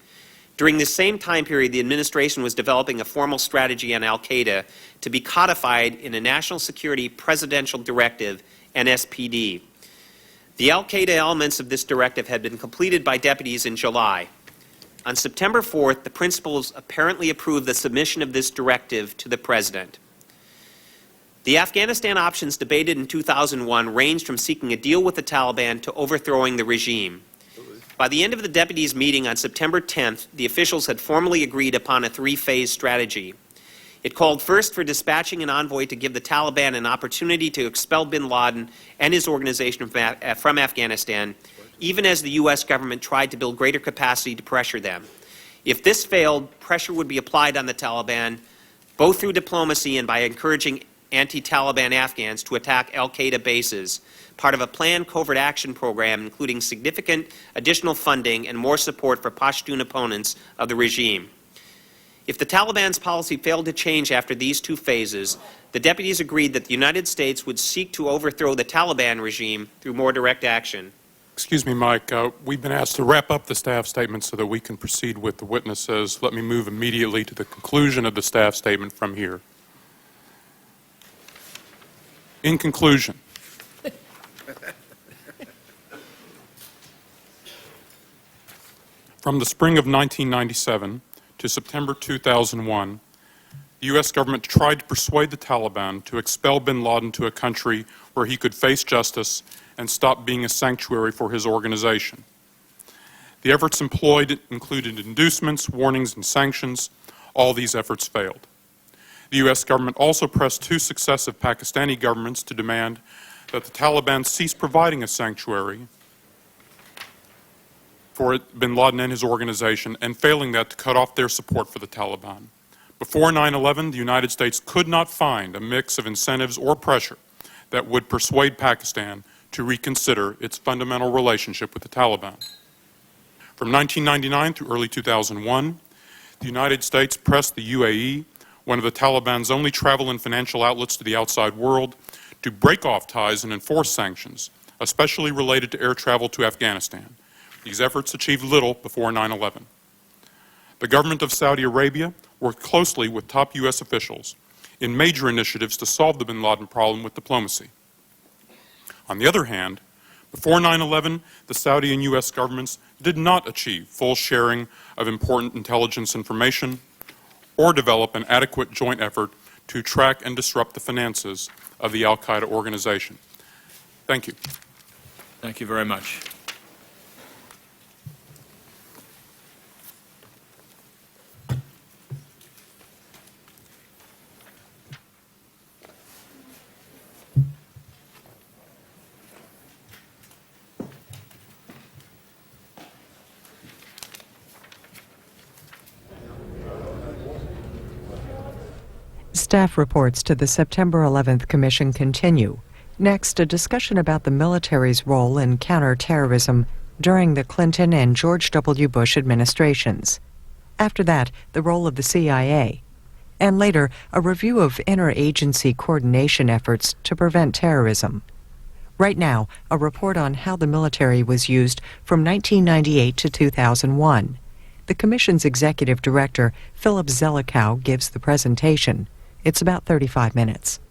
During this same time period, the administration was developing a formal strategy on al-Qaeda to be codified in a National Security Presidential Directive, NSPD. The al-Qaeda elements of this directive had been completed by deputies in July. On September 4th, the principals apparently approved the submission of this directive to the President. The Afghanistan options debated in 2001 ranged from seeking a deal with the Taliban to overthrowing the regime. By the end of the deputies' meeting on September 10th, the officials had formally agreed upon a three-phase strategy. It called first for dispatching an envoy to give the Taliban an opportunity to expel bin Laden and his organization from Afghanistan, even as the U.S. government tried to build greater capacity to pressure them. If this failed, pressure would be applied on the Taliban, both through diplomacy and by encouraging anti-Taliban Afghans to attack al-Qaeda bases, part of a planned covert action program including significant additional funding and more support for Pashtun opponents of the regime. If the Taliban's policy failed to change after these two phases, the deputies agreed that the United States would seek to overthrow the Taliban regime through more direct action. Excuse me, Mike. We've been asked to wrap up the staff statement so that we can proceed with the witnesses. Let me move immediately to the conclusion of the staff statement from here. In conclusion, From the spring of 1997 to September 2001, the U.S. government tried to persuade the Taliban to expel bin Laden to a country where he could face justice and stop being a sanctuary for his organization. The efforts employed included inducements, warnings, and sanctions. All these efforts failed. The U.S. government also pressed two successive Pakistani governments to demand that the Taliban cease providing a sanctuary for bin Laden and his organization, and failing that, to cut off their support for the Taliban. Before 9/11, the United States could not find a mix of incentives or pressure that would persuade Pakistan to reconsider its fundamental relationship with the Taliban. From 1999 through early 2001, the United States pressed the UAE, one of the Taliban's only travel and financial outlets to the outside world, to break off ties and enforce sanctions, especially related to air travel to Afghanistan. These efforts achieved little before 9/11. The government of Saudi Arabia worked closely with top U.S. officials in major initiatives to solve the bin Laden problem with diplomacy. On the other hand, before 9/11, the Saudi and U.S. governments did not achieve full sharing of important intelligence information or develop an adequate joint effort to track and disrupt the finances of the al-Qaeda organization. Thank you. Thank you very much. Staff reports to the September 11th Commission continue. Next, a discussion about the military's role in counterterrorism during the Clinton and George W. Bush administrations. After that, the role of the CIA. And later, a review of interagency coordination efforts to prevent terrorism. Right now, a report on how the military was used from 1998 to 2001. The Commission's Executive Director, Phillip Zelikow, gives the presentation. It's about 35 minutes.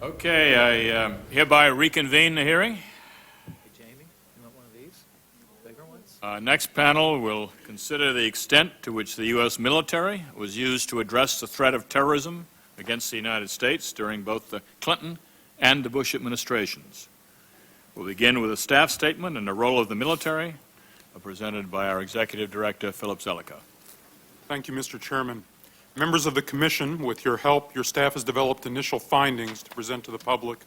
Okay, I hereby reconvene the hearing. Jamie, you want one of these? Bigger ones? Next panel will consider the extent to which the U.S. military was used to address the threat of terrorism against the United States during both the Clinton and the Bush administrations. We'll begin with a staff statement and the role of the military, presented by our Executive Director, Phillip Zelikow. Thank you, Mr. Chairman. Members of the Commission, with your help, your staff has developed initial findings to present to the public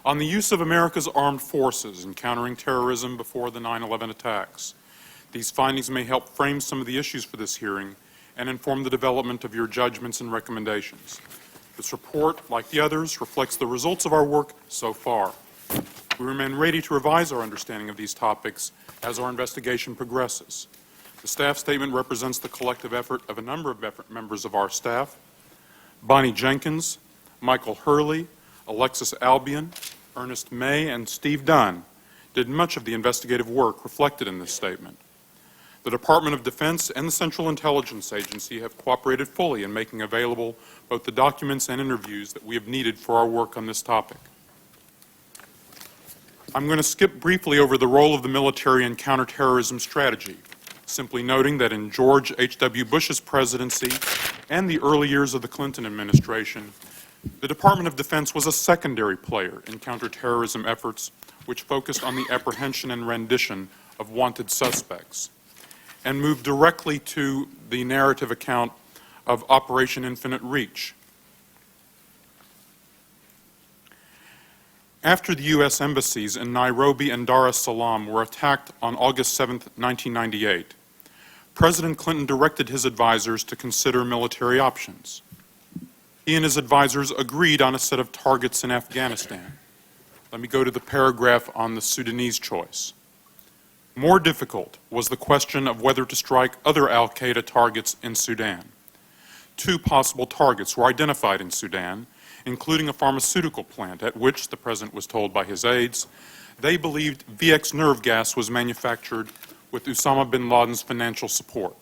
on the use of America's armed forces in countering terrorism before the 9/11 attacks. These findings may help frame some of the issues for this hearing and inform the development of your judgments and recommendations. This report, like the others, reflects the results of our work so far. We remain ready to revise our understanding of these topics as our investigation progresses. The staff statement represents the collective effort of a number of members of our staff: Bonnie Jenkins, Michael Hurley, Alexis Albion, Ernest May, and Steve Dunn did much of the investigative work reflected in this statement. The Department of Defense and the Central Intelligence Agency have cooperated fully in making available both the documents and interviews that we have needed for our work on this topic. I'm going to skip briefly over the role of the military in counterterrorism strategy, simply noting that in George H.W. Bush's presidency and the early years of the Clinton administration, the Department of Defense was a secondary player in counterterrorism efforts which focused on the apprehension and rendition of wanted suspects, and moved directly to the narrative account of Operation Infinite Reach. After the U.S. embassies in Nairobi and Dar es Salaam were attacked on August 7, 1998, President Clinton directed his advisors to consider military options. He and his advisors agreed on a set of targets in Afghanistan. Let me go to the paragraph on the Sudanese choice. More difficult was the question of whether to strike other al-Qaeda targets in Sudan. Two possible targets were identified in Sudan, including a pharmaceutical plant at which, the President was told by his aides, they believed VX nerve gas was manufactured with Osama bin Laden's financial support.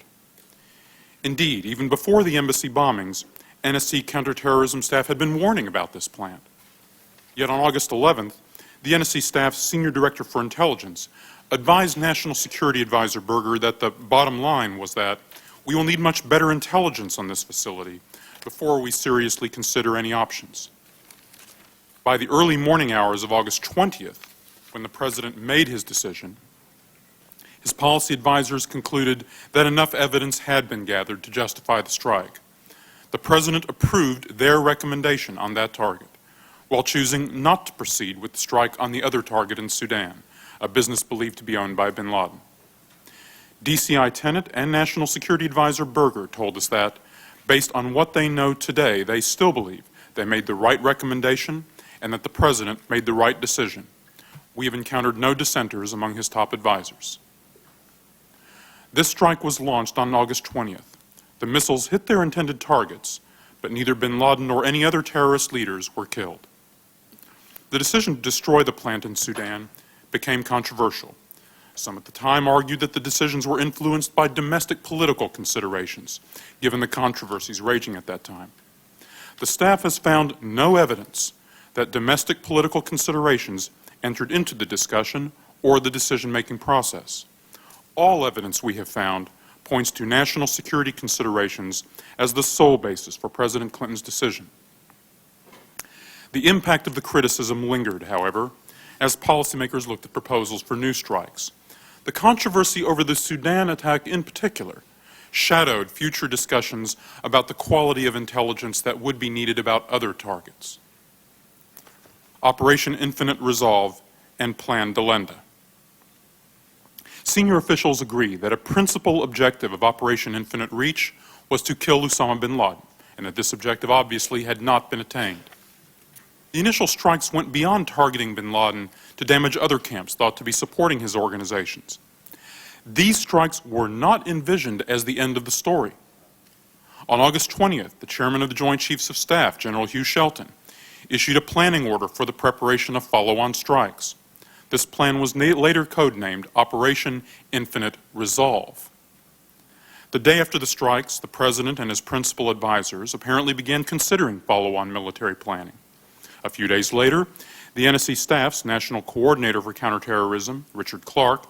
Indeed, even before the embassy bombings, NSC counterterrorism staff had been warning about this plant. Yet on August 11th, the NSC staff's Senior Director for Intelligence advised National Security Advisor Berger that the bottom line was that we will need much better intelligence on this facility before we seriously consider any options. By the early morning hours of August 20th, when the President made his decision, his policy advisors concluded that enough evidence had been gathered to justify the strike. The President approved their recommendation on that target, while choosing not to proceed with the strike on the other target in Sudan, a business believed to be owned by bin Laden. DCI Tenet and National Security Advisor Berger told us that, based on what they know today, they still believe they made the right recommendation and that the President made the right decision. We have encountered no dissenters among his top advisors. This strike was launched on August 20th. The missiles hit their intended targets, but neither bin Laden nor any other terrorist leaders were killed. The decision to destroy the plant in Sudan became controversial. Some at the time argued that the decisions were influenced by domestic political considerations, given the controversies raging at that time. The staff has found no evidence that domestic political considerations entered into the discussion or the decision-making process. All evidence we have found points to national security considerations as the sole basis for President Clinton's decision. The impact of the criticism lingered, however, as policymakers looked at proposals for new strikes. The controversy over the Sudan attack in particular shadowed future discussions about the quality of intelligence that would be needed about other targets. Operation Infinite Resolve and Plan Delenda. Senior officials agree that a principal objective of Operation Infinite Reach was to kill Osama bin Laden, and that this objective obviously had not been attained. The initial strikes went beyond targeting bin Laden to damage other camps thought to be supporting his organizations. These strikes were not envisioned as the end of the story. On August 20th, the chairman of the Joint Chiefs of Staff, General Hugh Shelton, issued a planning order for the preparation of follow-on strikes. This plan was later codenamed Operation Infinite Resolve. The day after the strikes, the President and his principal advisors apparently began considering follow-on military planning. A few days later, the NSC staff's National Coordinator for Counterterrorism, Richard Clark,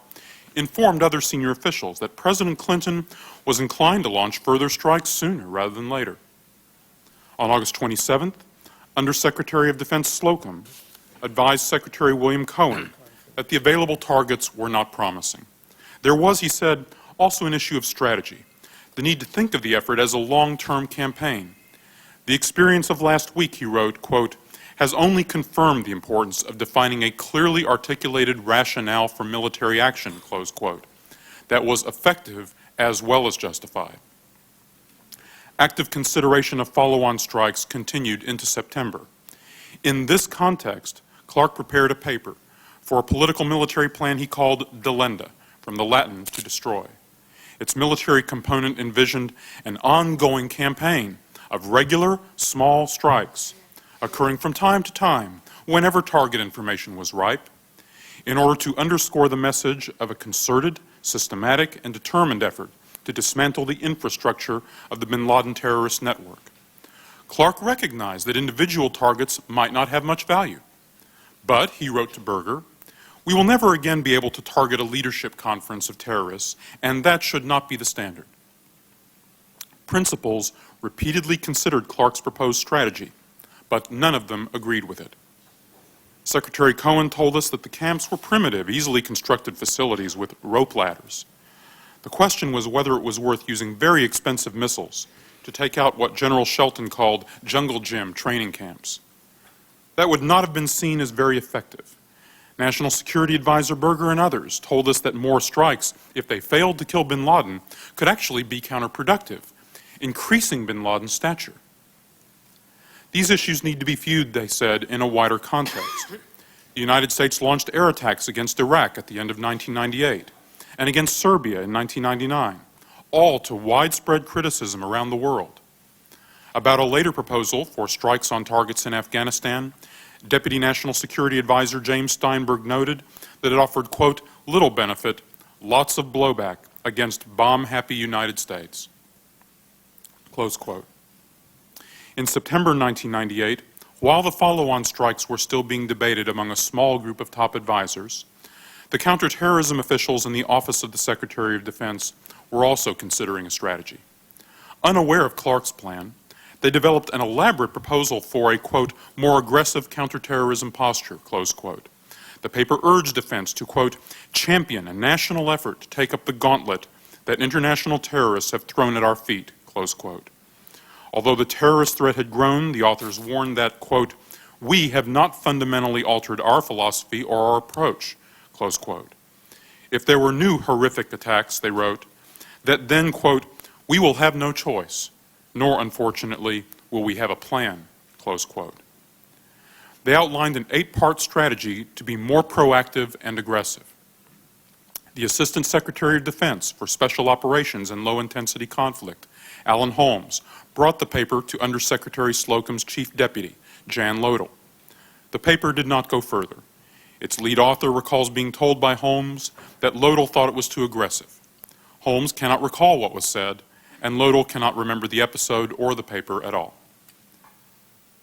informed other senior officials that President Clinton was inclined to launch further strikes sooner rather than later. On August 27th, Undersecretary of Defense Slocum advised Secretary William Cohen that the available targets were not promising. There was, he said, also an issue of strategy, the need to think of the effort as a long-term campaign. The experience of last week, he wrote, quote, has only confirmed the importance of defining a clearly articulated rationale for military action, close quote, that was effective as well as justified. Active consideration of follow-on strikes continued into September. In this context, Clark prepared a paper for a political military plan he called Delenda, from the Latin to destroy. Its military component envisioned an ongoing campaign of regular, small strikes, occurring from time to time, whenever target information was ripe, in order to underscore the message of a concerted, systematic, and determined effort to dismantle the infrastructure of the bin Laden terrorist network. Clark recognized that individual targets might not have much value. But, he wrote to Berger, we will never again be able to target a leadership conference of terrorists, and that should not be the standard. Principals repeatedly considered Clark's proposed strategy, but none of them agreed with it. Secretary Cohen told us that the camps were primitive, easily constructed facilities with rope ladders. The question was whether it was worth using very expensive missiles to take out what General Shelton called jungle gym training camps. That would not have been seen as very effective. National Security Advisor Berger and others told us that more strikes, if they failed to kill bin Laden, could actually be counterproductive, increasing bin Laden's stature. These issues need to be viewed, they said, in a wider context. The United States launched air attacks against Iraq at the end of 1998 and against Serbia in 1999, all to widespread criticism around the world. About a later proposal for strikes on targets in Afghanistan, Deputy National Security Advisor James Steinberg noted that it offered, quote, little benefit, lots of blowback against bomb-happy United States, close quote. In September 1998, While the follow-on strikes were still being debated among a small group of top advisors, the counterterrorism officials in the Office of the Secretary of Defense were also considering a strategy. Unaware of Clark's plan, they developed an elaborate proposal for a, quote, more aggressive counterterrorism posture, close quote. The paper urged defense to, quote, champion a national effort to take up the gauntlet that international terrorists have thrown at our feet, close quote. Although the terrorist threat had grown, the authors warned that, quote, we have not fundamentally altered our philosophy or our approach, close quote. If there were new horrific attacks, they wrote, that then, quote, we will have no choice, nor, unfortunately, will we have a plan, close quote. They outlined an 8-part strategy to be more proactive and aggressive. The Assistant Secretary of Defense for Special Operations and Low-Intensity Conflict, Alan Holmes, brought the paper to Undersecretary Slocum's chief deputy, Jan Lodel. The paper did not go further. Its lead author recalls being told by Holmes that Lodel thought it was too aggressive. Holmes cannot recall what was said, and Lodel cannot remember the episode or the paper at all.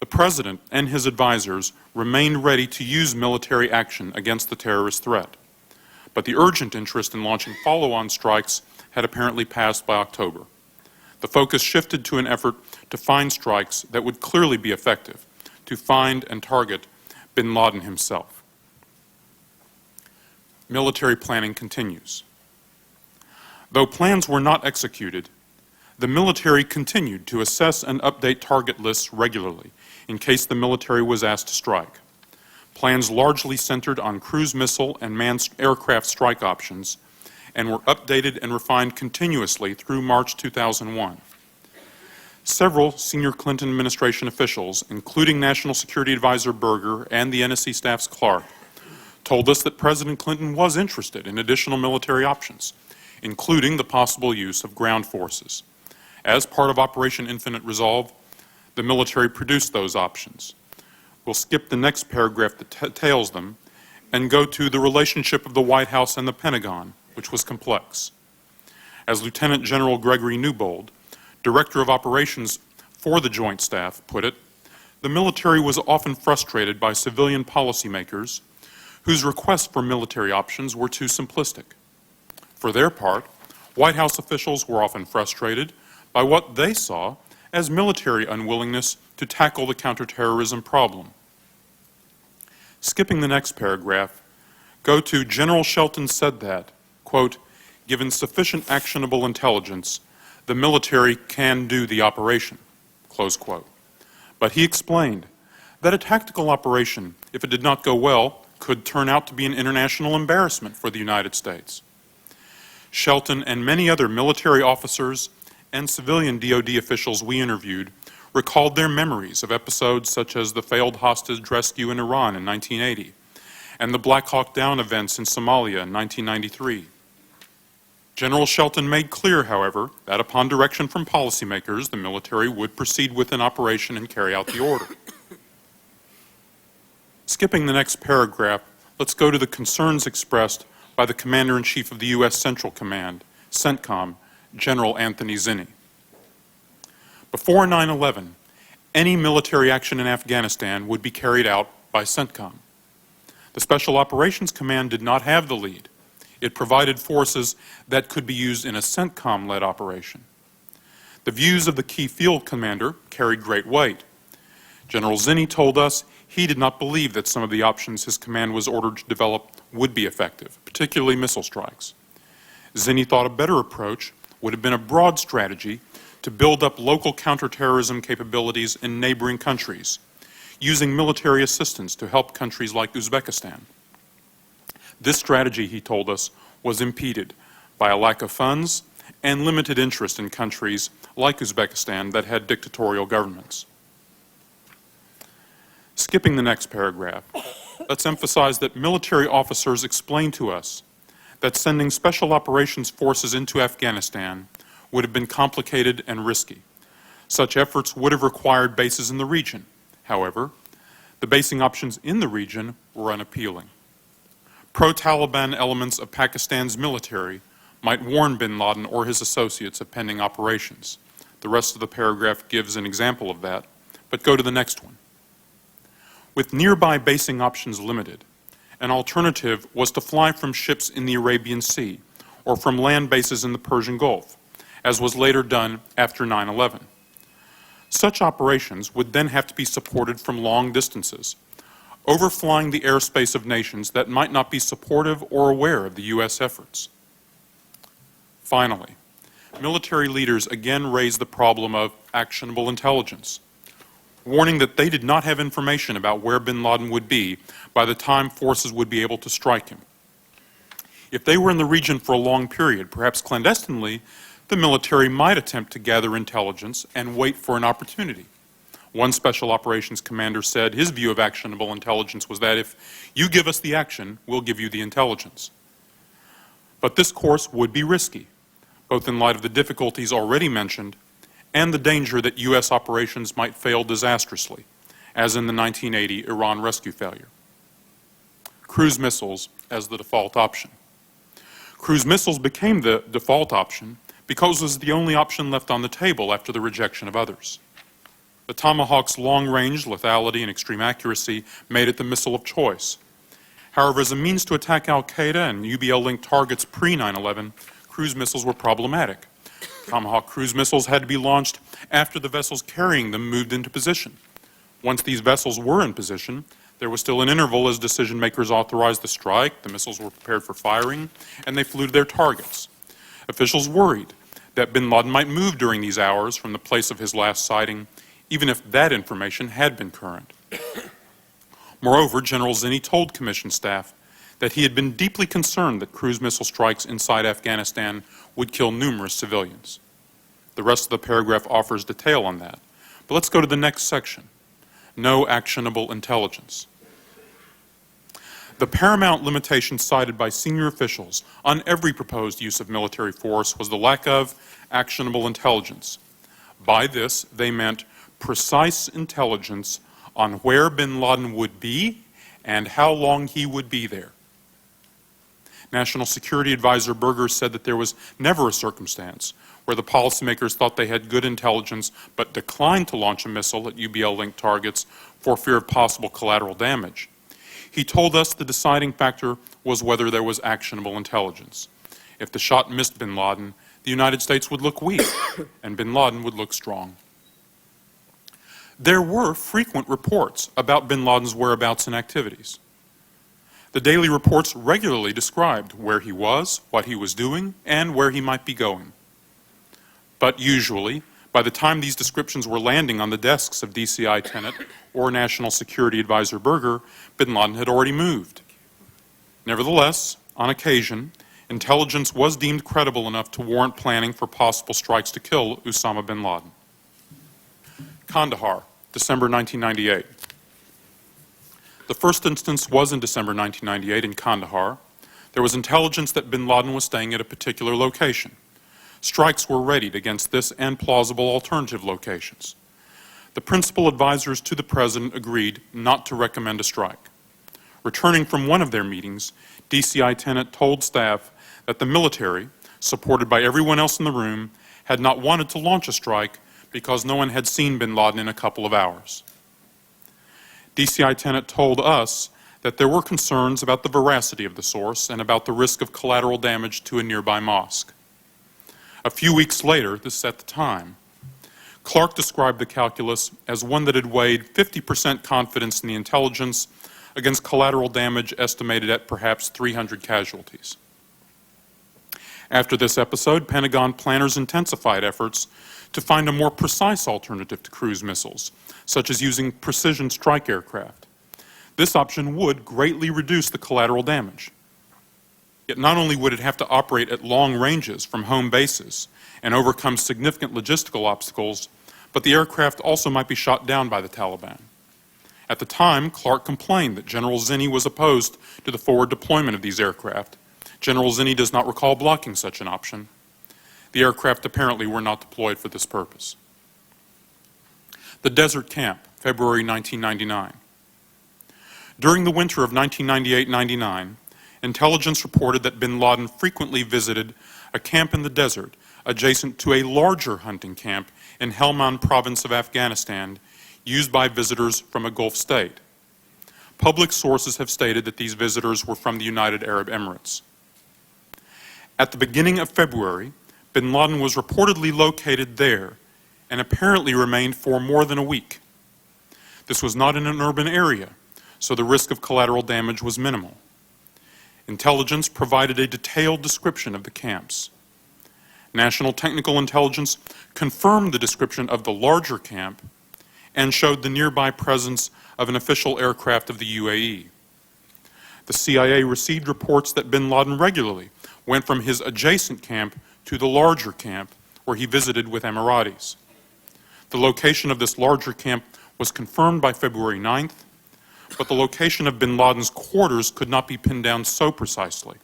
The President and his advisors remained ready to use military action against the terrorist threat, but the urgent interest in launching follow-on strikes had apparently passed by October. The focus shifted to an effort to find strikes that would clearly be effective, to find and target bin Laden himself. Military planning continues. Though plans were not executed, the military continued to assess and update target lists regularly in case the military was asked to strike. Plans largely centered on cruise missile and manned aircraft strike options and were updated and refined continuously through March 2001. Several senior Clinton administration officials, including National Security Advisor Berger and the NSC staff's Clark, told us that President Clinton was interested in additional military options, including the possible use of ground forces. As part of Operation Infinite Resolve, the military produced those options. We'll skip the next paragraph that details them and go to the relationship of the White House and the Pentagon, which was complex. As Lieutenant General Gregory Newbold, Director of Operations for the Joint Staff, put it, the military was often frustrated by civilian policymakers whose requests for military options were too simplistic. For their part, White House officials were often frustrated by what they saw as military unwillingness to tackle the counterterrorism problem. Skipping the next paragraph, go to General Shelton said that, quote, given sufficient actionable intelligence, the military can do the operation, close quote. But he explained that a tactical operation, if it did not go well, could turn out to be an international embarrassment for the United States. Shelton and many other military officers and civilian DoD officials we interviewed recalled their memories of episodes such as the failed hostage rescue in Iran in 1980 and the Black Hawk Down events in Somalia in 1993. General Shelton made clear, however, that upon direction from policymakers, the military would proceed with an operation and carry out the order. Skipping the next paragraph, let's go to the concerns expressed by the Commander-in-Chief of the U.S. Central Command, CENTCOM, General Anthony Zinni. Before 9/11, any military action in Afghanistan would be carried out by CENTCOM. The Special Operations Command did not have the lead. It provided forces that could be used in a CENTCOM-led operation. The views of the key field commander carried great weight. General Zinni told us he did not believe that some of the options his command was ordered to develop would be effective, particularly missile strikes. Zinni thought a better approach would have been a broad strategy to build up local counterterrorism capabilities in neighboring countries, using military assistance to help countries like Uzbekistan. This strategy, he told us, was impeded by a lack of funds and limited interest in countries like Uzbekistan that had dictatorial governments. Skipping the next paragraph, let's emphasize that military officers explained to us that sending special operations forces into Afghanistan would have been complicated and risky. Such efforts would have required bases in the region. However, the basing options in the region were unappealing. Pro-Taliban elements of Pakistan's military might warn bin Laden or his associates of pending operations. The rest of the paragraph gives an example of that, but go to the next one. With nearby basing options limited, an alternative was to fly from ships in the Arabian Sea or from land bases in the Persian Gulf, as was later done after 9/11. Such operations would then have to be supported from long distances, overflying the airspace of nations that might not be supportive or aware of the U.S. efforts. Finally, military leaders again raised the problem of actionable intelligence, warning that they did not have information about where bin Laden would be by the time forces would be able to strike him. If they were in the region for a long period, perhaps clandestinely, the military might attempt to gather intelligence and wait for an opportunity. One Special Operations commander said his view of actionable intelligence was that if you give us the action, we'll give you the intelligence. But this course would be risky, both in light of the difficulties already mentioned and the danger that U.S. operations might fail disastrously, as in the 1980 Iran rescue failure. Cruise missiles as the default option. Cruise missiles became the default option because it was the only option left on the table after the rejection of others. The Tomahawk's long-range lethality and extreme accuracy made it the missile of choice. However, as a means to attack al-Qaeda and UBL-linked targets pre-9/11, cruise missiles were problematic. Tomahawk cruise missiles had to be launched after the vessels carrying them moved into position. Once these vessels were in position, there was still an interval as decision-makers authorized the strike, the missiles were prepared for firing, and they flew to their targets. Officials worried that bin Laden might move during these hours from the place of his last sighting, even if that information had been current. Moreover, General Zinni told Commission staff that he had been deeply concerned that cruise missile strikes inside Afghanistan would kill numerous civilians. The rest of the paragraph offers detail on that. But let's go to the next section. No actionable intelligence. The paramount limitation cited by senior officials on every proposed use of military force was the lack of actionable intelligence. By this, they meant precise intelligence on where bin Laden would be and how long he would be there. National Security Advisor Berger said that there was never a circumstance where the policymakers thought they had good intelligence but declined to launch a missile at UBL-linked targets for fear of possible collateral damage. He told us the deciding factor was whether there was actionable intelligence. If the shot missed bin Laden, the United States would look weak and bin Laden would look strong. There were frequent reports about bin Laden's whereabouts and activities. The daily reports regularly described where he was, what he was doing, and where he might be going. But usually, by the time these descriptions were landing on the desks of DCI Tenet or National Security Advisor Berger, bin Laden had already moved. Nevertheless, on occasion, intelligence was deemed credible enough to warrant planning for possible strikes to kill Osama bin Laden. Kandahar, December 1998. The first instance was in December 1998 in Kandahar. There was intelligence that bin Laden was staying at a particular location. Strikes were readied against this and plausible alternative locations. The principal advisors to the President agreed not to recommend a strike. Returning from one of their meetings, DCI Tenet told staff that the military, supported by everyone else in the room, had not wanted to launch a strike because no one had seen bin Laden in a couple of hours. DCI Tenet told us that there were concerns about the veracity of the source and about the risk of collateral damage to a nearby mosque. A few weeks later, this is at the time, Clark described the calculus as one that had weighed 50% confidence in the intelligence against collateral damage estimated at perhaps 300 casualties. After this episode, Pentagon planners intensified efforts to find a more precise alternative to cruise missiles, such as using precision strike aircraft. This option would greatly reduce the collateral damage. Yet not only would it have to operate at long ranges from home bases and overcome significant logistical obstacles, but the aircraft also might be shot down by the Taliban. At the time, Clark complained that General Zinni was opposed to the forward deployment of these aircraft. General Zinni does not recall blocking such an option. The aircraft apparently were not deployed for this purpose. The Desert Camp, February 1999. During the winter of 1998-99, intelligence reported that bin Laden frequently visited a camp in the desert adjacent to a larger hunting camp in Helmand province of Afghanistan used by visitors from a Gulf state. Public sources have stated that these visitors were from the United Arab Emirates. At the beginning of February, bin Laden was reportedly located there and apparently remained for more than a week. This was not in an urban area, so the risk of collateral damage was minimal. Intelligence provided a detailed description of the camps. National Technical Intelligence confirmed the description of the larger camp and showed the nearby presence of an official aircraft of the UAE. The CIA received reports that bin Laden regularly went from his adjacent camp to the larger camp where he visited with Emiratis. The location of this larger camp was confirmed by February 9th, but the location of bin Laden's quarters could not be pinned down so precisely.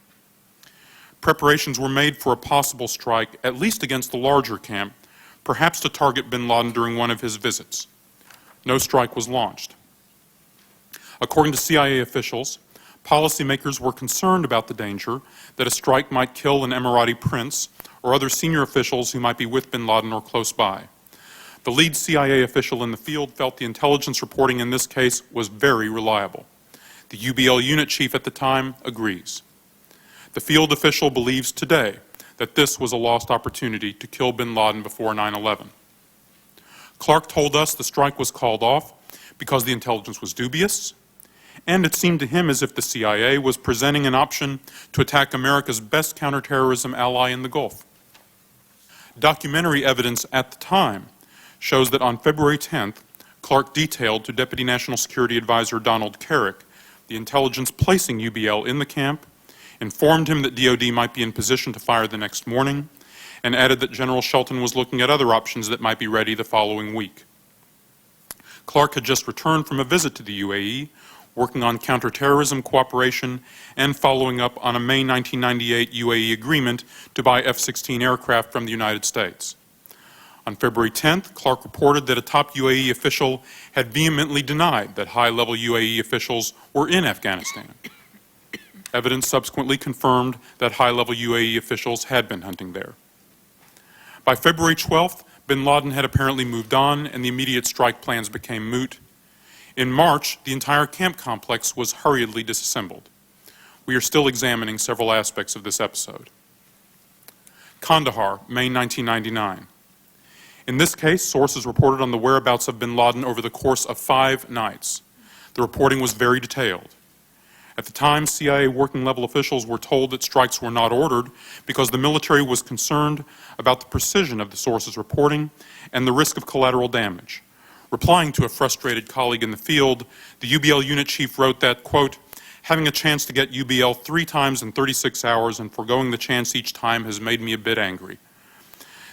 Preparations were made for a possible strike, at least against the larger camp, perhaps to target bin Laden during one of his visits. No strike was launched. According to CIA officials, policymakers were concerned about the danger that a strike might kill an Emirati prince or other senior officials who might be with bin Laden or close by. The lead CIA official in the field felt the intelligence reporting in this case was very reliable. The UBL unit chief at the time agrees. The field official believes today that this was a lost opportunity to kill bin Laden before 9/11. Clark told us the strike was called off because the intelligence was dubious, and it seemed to him as if the CIA was presenting an option to attack America's best counterterrorism ally in the Gulf. Documentary evidence at the time shows that on February 10th, Clark detailed to Deputy National Security Advisor Donald Carrick the intelligence placing UBL in the camp, informed him that DOD might be in position to fire the next morning, and added that General Shelton was looking at other options that might be ready the following week. Clark had just returned from a visit to the UAE, working on counterterrorism cooperation and following up on a May 1998 UAE agreement to buy F-16 aircraft from the United States. On February 10th, Clark reported that a top UAE official had vehemently denied that high-level UAE officials were in Afghanistan. Evidence subsequently confirmed that high-level UAE officials had been hunting there. By February 12th, bin Laden had apparently moved on and the immediate strike plans became moot. In March, the entire camp complex was hurriedly disassembled. We are still examining several aspects of this episode. Kandahar, May 1999. In this case, sources reported on the whereabouts of bin Laden over the course of 5 nights. The reporting was very detailed. At the time, CIA working-level officials were told that strikes were not ordered because the military was concerned about the precision of the sources' reporting and the risk of collateral damage. Replying to a frustrated colleague in the field, the UBL unit chief wrote that, quote, "Having a chance to get UBL 3 times in 36 hours and foregoing the chance each time has made me a bit angry."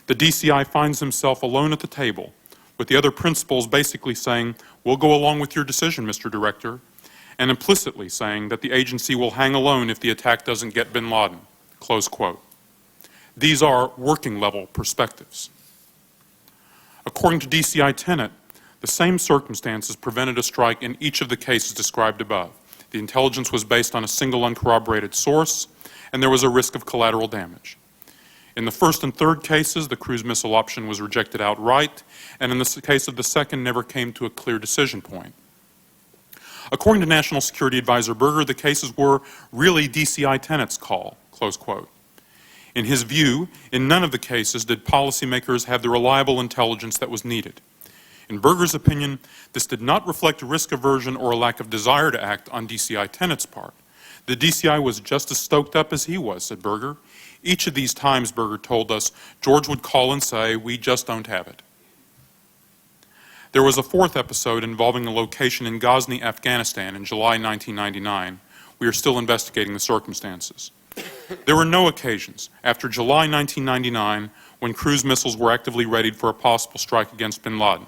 The DCI finds himself alone at the table, with the other principals basically saying, "We'll go along with your decision, Mr. Director," and implicitly saying that the agency will hang alone if the attack doesn't get bin Laden, close quote. These are working-level perspectives. According to DCI Tenet, the same circumstances prevented a strike in each of the cases described above. The intelligence was based on a single uncorroborated source, and there was a risk of collateral damage. In the first and third cases, the cruise missile option was rejected outright, and in the case of the second, never came to a clear decision point. According to National Security Advisor Berger, the cases were really DCI Tenet's call, close quote. In his view, in none of the cases did policymakers have the reliable intelligence that was needed. In Berger's opinion, this did not reflect risk aversion or a lack of desire to act on DCI Tenet's part. The DCI was just as stoked up as he was, said Berger. Each of these times, Berger told us, George would call and say, "We just don't have it." There was a fourth episode involving a location in Ghazni, Afghanistan in July 1999. We are still investigating the circumstances. There were no occasions after July 1999 when cruise missiles were actively readied for a possible strike against bin Laden.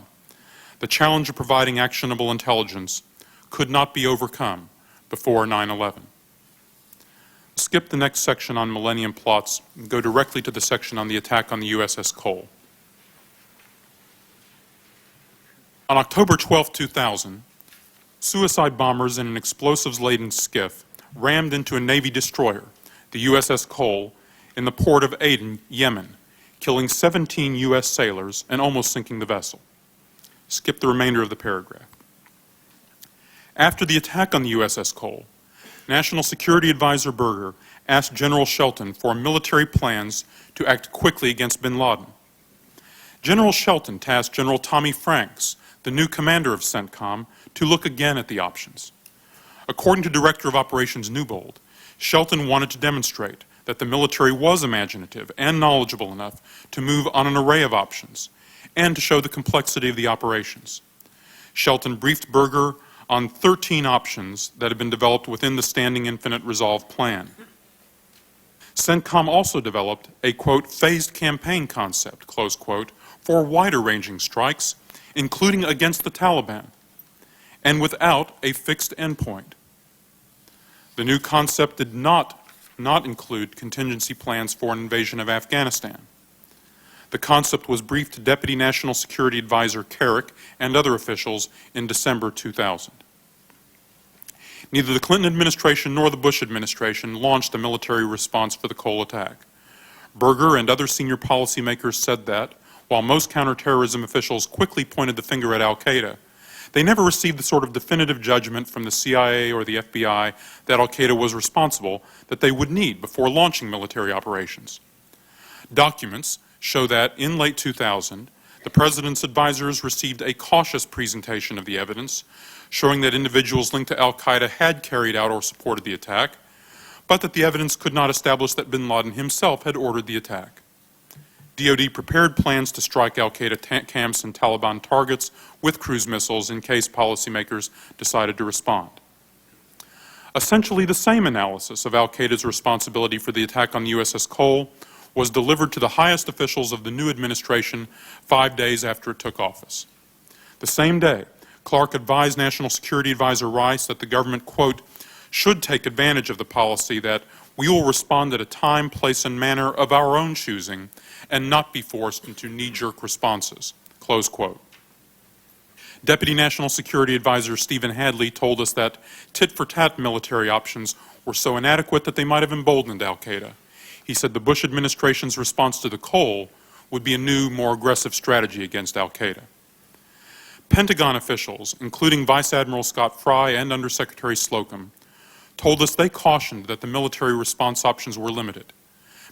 The challenge of providing actionable intelligence could not be overcome before 9/11. Skip the next section on Millennium Plots and go directly to the section on the attack on the USS Cole. On October 12, 2000, suicide bombers in an explosives-laden skiff rammed into a Navy destroyer, the USS Cole, in the port of Aden, Yemen, killing 17 U.S. sailors and almost sinking the vessel. Skip the remainder of the paragraph. After the attack on the USS Cole, National Security Advisor Berger asked General Shelton for military plans to act quickly against bin Laden. General Shelton tasked General Tommy Franks, the new commander of CENTCOM, to look again at the options. According to Director of Operations Newbold, Shelton wanted to demonstrate that the military was imaginative and knowledgeable enough to move on an array of options and to show the complexity of the operations. Shelton briefed Berger on 13 options that had been developed within the Standing Infinite Resolve plan. CENTCOM also developed a, quote, phased campaign concept, close quote, for wider-ranging strikes, including against the Taliban, and without a fixed endpoint. The new concept did not include contingency plans for an invasion of Afghanistan. The concept was briefed to Deputy National Security Advisor Carrick and other officials in December 2000. Neither the Clinton administration nor the Bush administration launched a military response for the Cole attack. Berger and other senior policymakers said that, while most counterterrorism officials quickly pointed the finger at al-Qaeda, they never received the sort of definitive judgment from the CIA or the FBI that al-Qaeda was responsible that they would need before launching military operations. Documents show that in late 2000, the President's advisors received a cautious presentation of the evidence, showing that individuals linked to al-Qaeda had carried out or supported the attack, but that the evidence could not establish that bin Laden himself had ordered the attack. DoD prepared plans to strike al-Qaeda camps and Taliban targets with cruise missiles in case policymakers decided to respond. Essentially the same analysis of al-Qaeda's responsibility for the attack on the USS Cole was delivered to the highest officials of the new administration 5 days after it took office. The same day, Clark advised National Security Advisor Rice that the government, quote, should take advantage of the policy that we will respond at a time, place, and manner of our own choosing and not be forced into knee-jerk responses, close quote. Deputy National Security Advisor Stephen Hadley told us that tit-for-tat military options were so inadequate that they might have emboldened al-Qaeda. He said the Bush administration's response to the Cole would be a new, more aggressive strategy against al-Qaeda. Pentagon officials, including Vice Admiral Scott Fry and Undersecretary Slocum, told us they cautioned that the military response options were limited.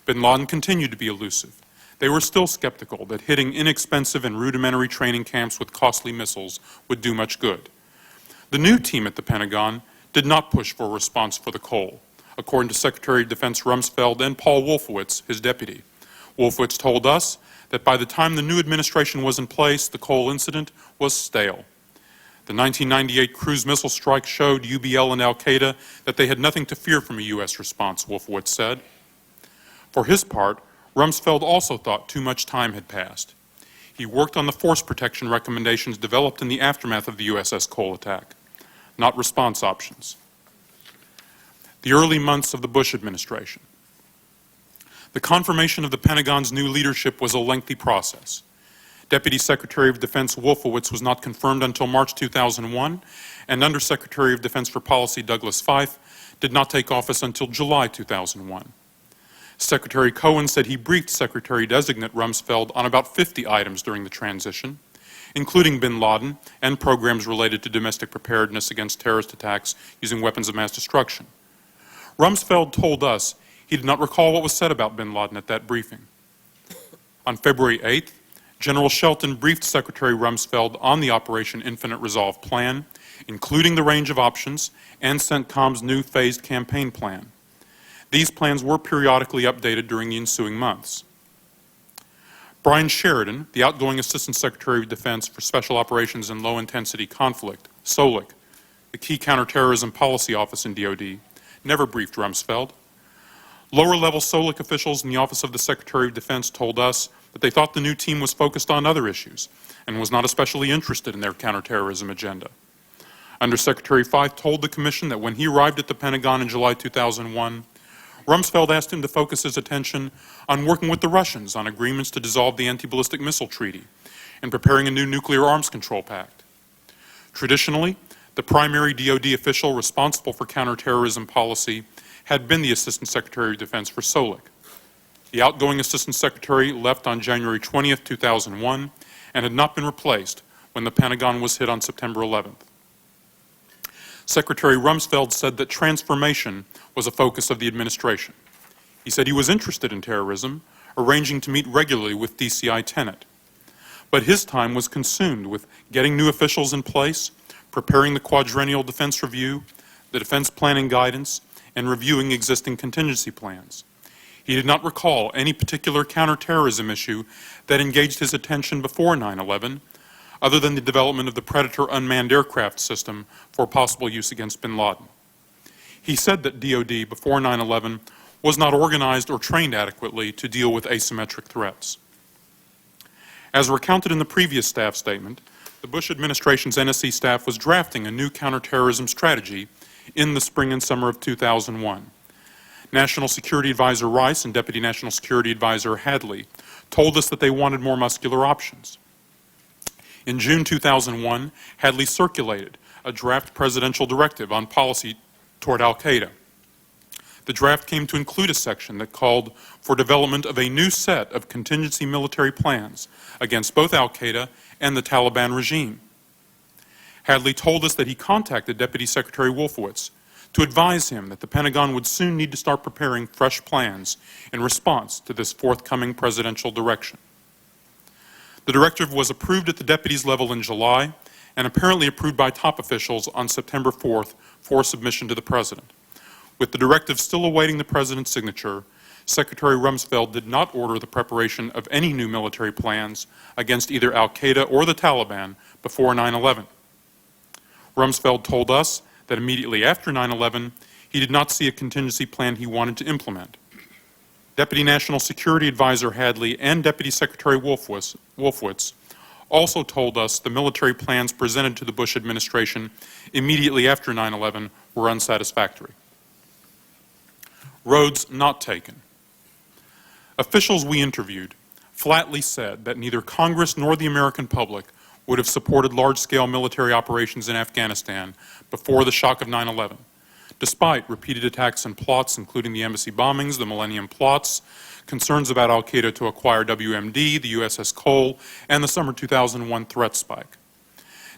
Bin Laden continued to be elusive. They were still skeptical that hitting inexpensive and rudimentary training camps with costly missiles would do much good. The new team at the Pentagon did not push for a response for the Cole, according to Secretary of Defense Rumsfeld and Paul Wolfowitz, his deputy. Wolfowitz told us that by the time the new administration was in place, the Cole incident was stale. The 1998 cruise missile strike showed UBL and al-Qaeda that they had nothing to fear from a U.S. response, Wolfowitz said. For his part, Rumsfeld also thought too much time had passed. He worked on the force protection recommendations developed in the aftermath of the USS Cole attack, not response options. The early months of the Bush administration. The confirmation of the Pentagon's new leadership was a lengthy process. Deputy Secretary of Defense Wolfowitz was not confirmed until March 2001, and Undersecretary of Defense for Policy Douglas Feith did not take office until July 2001. Secretary Cohen said he briefed Secretary-designate Rumsfeld on about 50 items during the transition, including bin Laden and programs related to domestic preparedness against terrorist attacks using weapons of mass destruction. Rumsfeld told us he did not recall what was said about bin Laden at that briefing. On February 8th, General Shelton briefed Secretary Rumsfeld on the Operation Infinite Resolve plan, including the range of options, and CENTCOM's new phased campaign plan. These plans were periodically updated during the ensuing months. Brian Sheridan, the outgoing Assistant Secretary of Defense for Special Operations and Low-Intensity Conflict, SOLIC, the key counterterrorism policy office in DoD, never briefed Rumsfeld. Lower-level SOLIC officials in the Office of the Secretary of Defense told us that they thought the new team was focused on other issues and was not especially interested in their counterterrorism agenda. Undersecretary Feith told the Commission that when he arrived at the Pentagon in July 2001, Rumsfeld asked him to focus his attention on working with the Russians on agreements to dissolve the Anti-Ballistic Missile Treaty and preparing a new nuclear arms control pact. Traditionally, the primary DoD official responsible for counterterrorism policy had been the Assistant Secretary of Defense for SOLIC. The outgoing Assistant Secretary left on January 20th, 2001, and had not been replaced when the Pentagon was hit on September 11th. Secretary Rumsfeld said that transformation was a focus of the administration. He said he was interested in terrorism, arranging to meet regularly with DCI Tenet. But his time was consumed with getting new officials in place, preparing the quadrennial defense review, the defense planning guidance, and reviewing existing contingency plans. He did not recall any particular counterterrorism issue that engaged his attention before 9/11, other than the development of the Predator unmanned aircraft system for possible use against bin Laden. He said that DoD before 9/11 was not organized or trained adequately to deal with asymmetric threats. As recounted in the previous staff statement, the Bush administration's NSC staff was drafting a new counterterrorism strategy in the spring and summer of 2001. National Security Advisor Rice and Deputy National Security Advisor Hadley told us that they wanted more muscular options. In June 2001, Hadley circulated a draft presidential directive on policy toward al-Qaeda. The draft came to include a section that called for development of a new set of contingency military plans against both al-Qaeda and the Taliban regime. Hadley told us that he contacted Deputy Secretary Wolfowitz to advise him that the Pentagon would soon need to start preparing fresh plans in response to this forthcoming presidential direction. The directive was approved at the deputies level in July and apparently approved by top officials on September 4th for submission to the President. With the directive still awaiting the President's signature, Secretary Rumsfeld did not order the preparation of any new military plans against either al-Qaeda or the Taliban before 9/11. Rumsfeld told us that immediately after 9/11, he did not see a contingency plan he wanted to implement. Deputy National Security Advisor Hadley and Deputy Secretary Wolfowitz also told us the military plans presented to the Bush administration immediately after 9/11 were unsatisfactory. Roads not taken. Officials we interviewed flatly said that neither Congress nor the American public would have supported large-scale military operations in Afghanistan before the shock of 9/11, despite repeated attacks and plots, including the embassy bombings, the Millennium Plots, concerns about al-Qaeda to acquire WMD, the USS Cole, and the summer 2001 threat spike.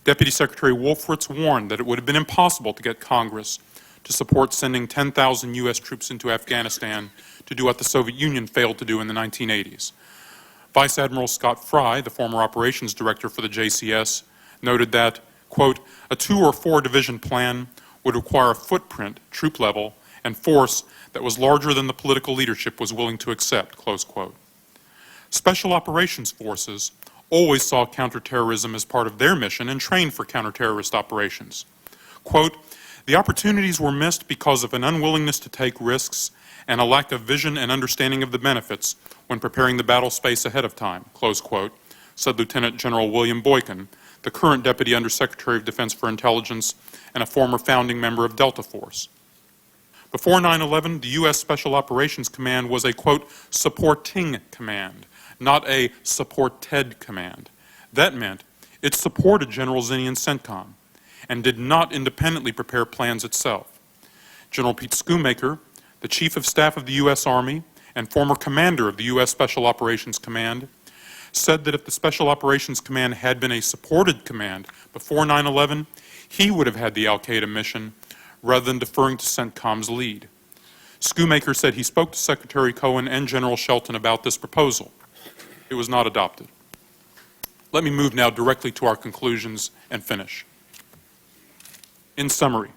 Deputy Secretary Wolfowitz warned that it would have been impossible to get Congress to support sending 10,000 U.S. troops into Afghanistan to do what the Soviet Union failed to do in the 1980s. Vice Admiral Scott Fry, the former operations director for the JCS, noted that, quote, a 2 or 4 division plan would require a footprint, troop level, and force that was larger than the political leadership was willing to accept, close quote. Special operations forces always saw counterterrorism as part of their mission and trained for counterterrorist operations. Quote, the opportunities were missed because of an unwillingness to take risks and a lack of vision and understanding of the benefits when preparing the battle space ahead of time, close quote, said Lieutenant General William Boykin, the current Deputy Undersecretary of Defense for Intelligence and a former founding member of Delta Force. Before 9/11, the U.S. Special Operations Command was a, quote, supporting command, not a supported command. That meant it supported General Zinni and CENTCOM and did not independently prepare plans itself. General Pete Schoomaker, the Chief of Staff of the U.S. Army and former commander of the U.S. Special Operations Command, said that if the Special Operations Command had been a supported command before 9/11, he would have had the al-Qaeda mission rather than deferring to CENTCOM's lead. Schoomaker said he spoke to Secretary Cohen and General Shelton about this proposal. It was not adopted. Let me move now directly to our conclusions and finish. In summary,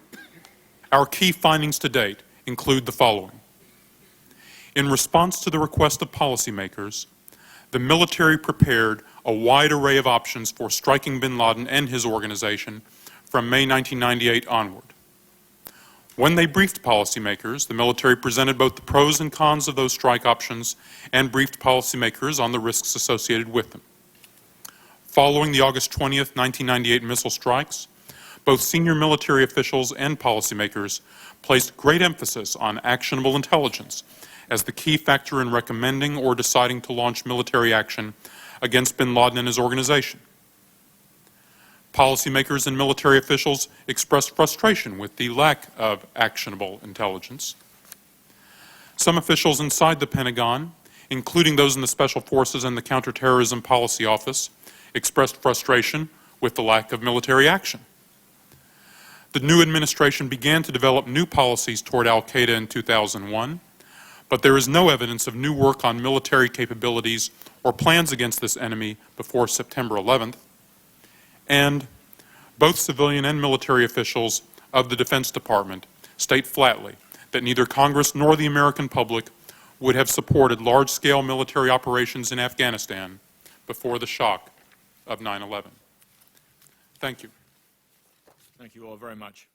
our key findings to date include the following. In response to the request of policymakers, the military prepared a wide array of options for striking bin Laden and his organization from May 1998 onward. When they briefed policymakers, the military presented both the pros and cons of those strike options and briefed policymakers on the risks associated with them. Following the August 20th, 1998 missile strikes, both senior military officials and policymakers placed great emphasis on actionable intelligence as the key factor in recommending or deciding to launch military action against bin Laden and his organization. Policymakers and military officials expressed frustration with the lack of actionable intelligence. Some officials inside the Pentagon, including those in the Special Forces and the Counterterrorism Policy Office, expressed frustration with the lack of military action. The new administration began to develop new policies toward al-Qaeda in 2001, but there is no evidence of new work on military capabilities or plans against this enemy before September 11th. And both civilian and military officials of the Defense Department state flatly that neither Congress nor the American public would have supported large-scale military operations in Afghanistan before the shock of 9/11. Thank you. Thank you all very much.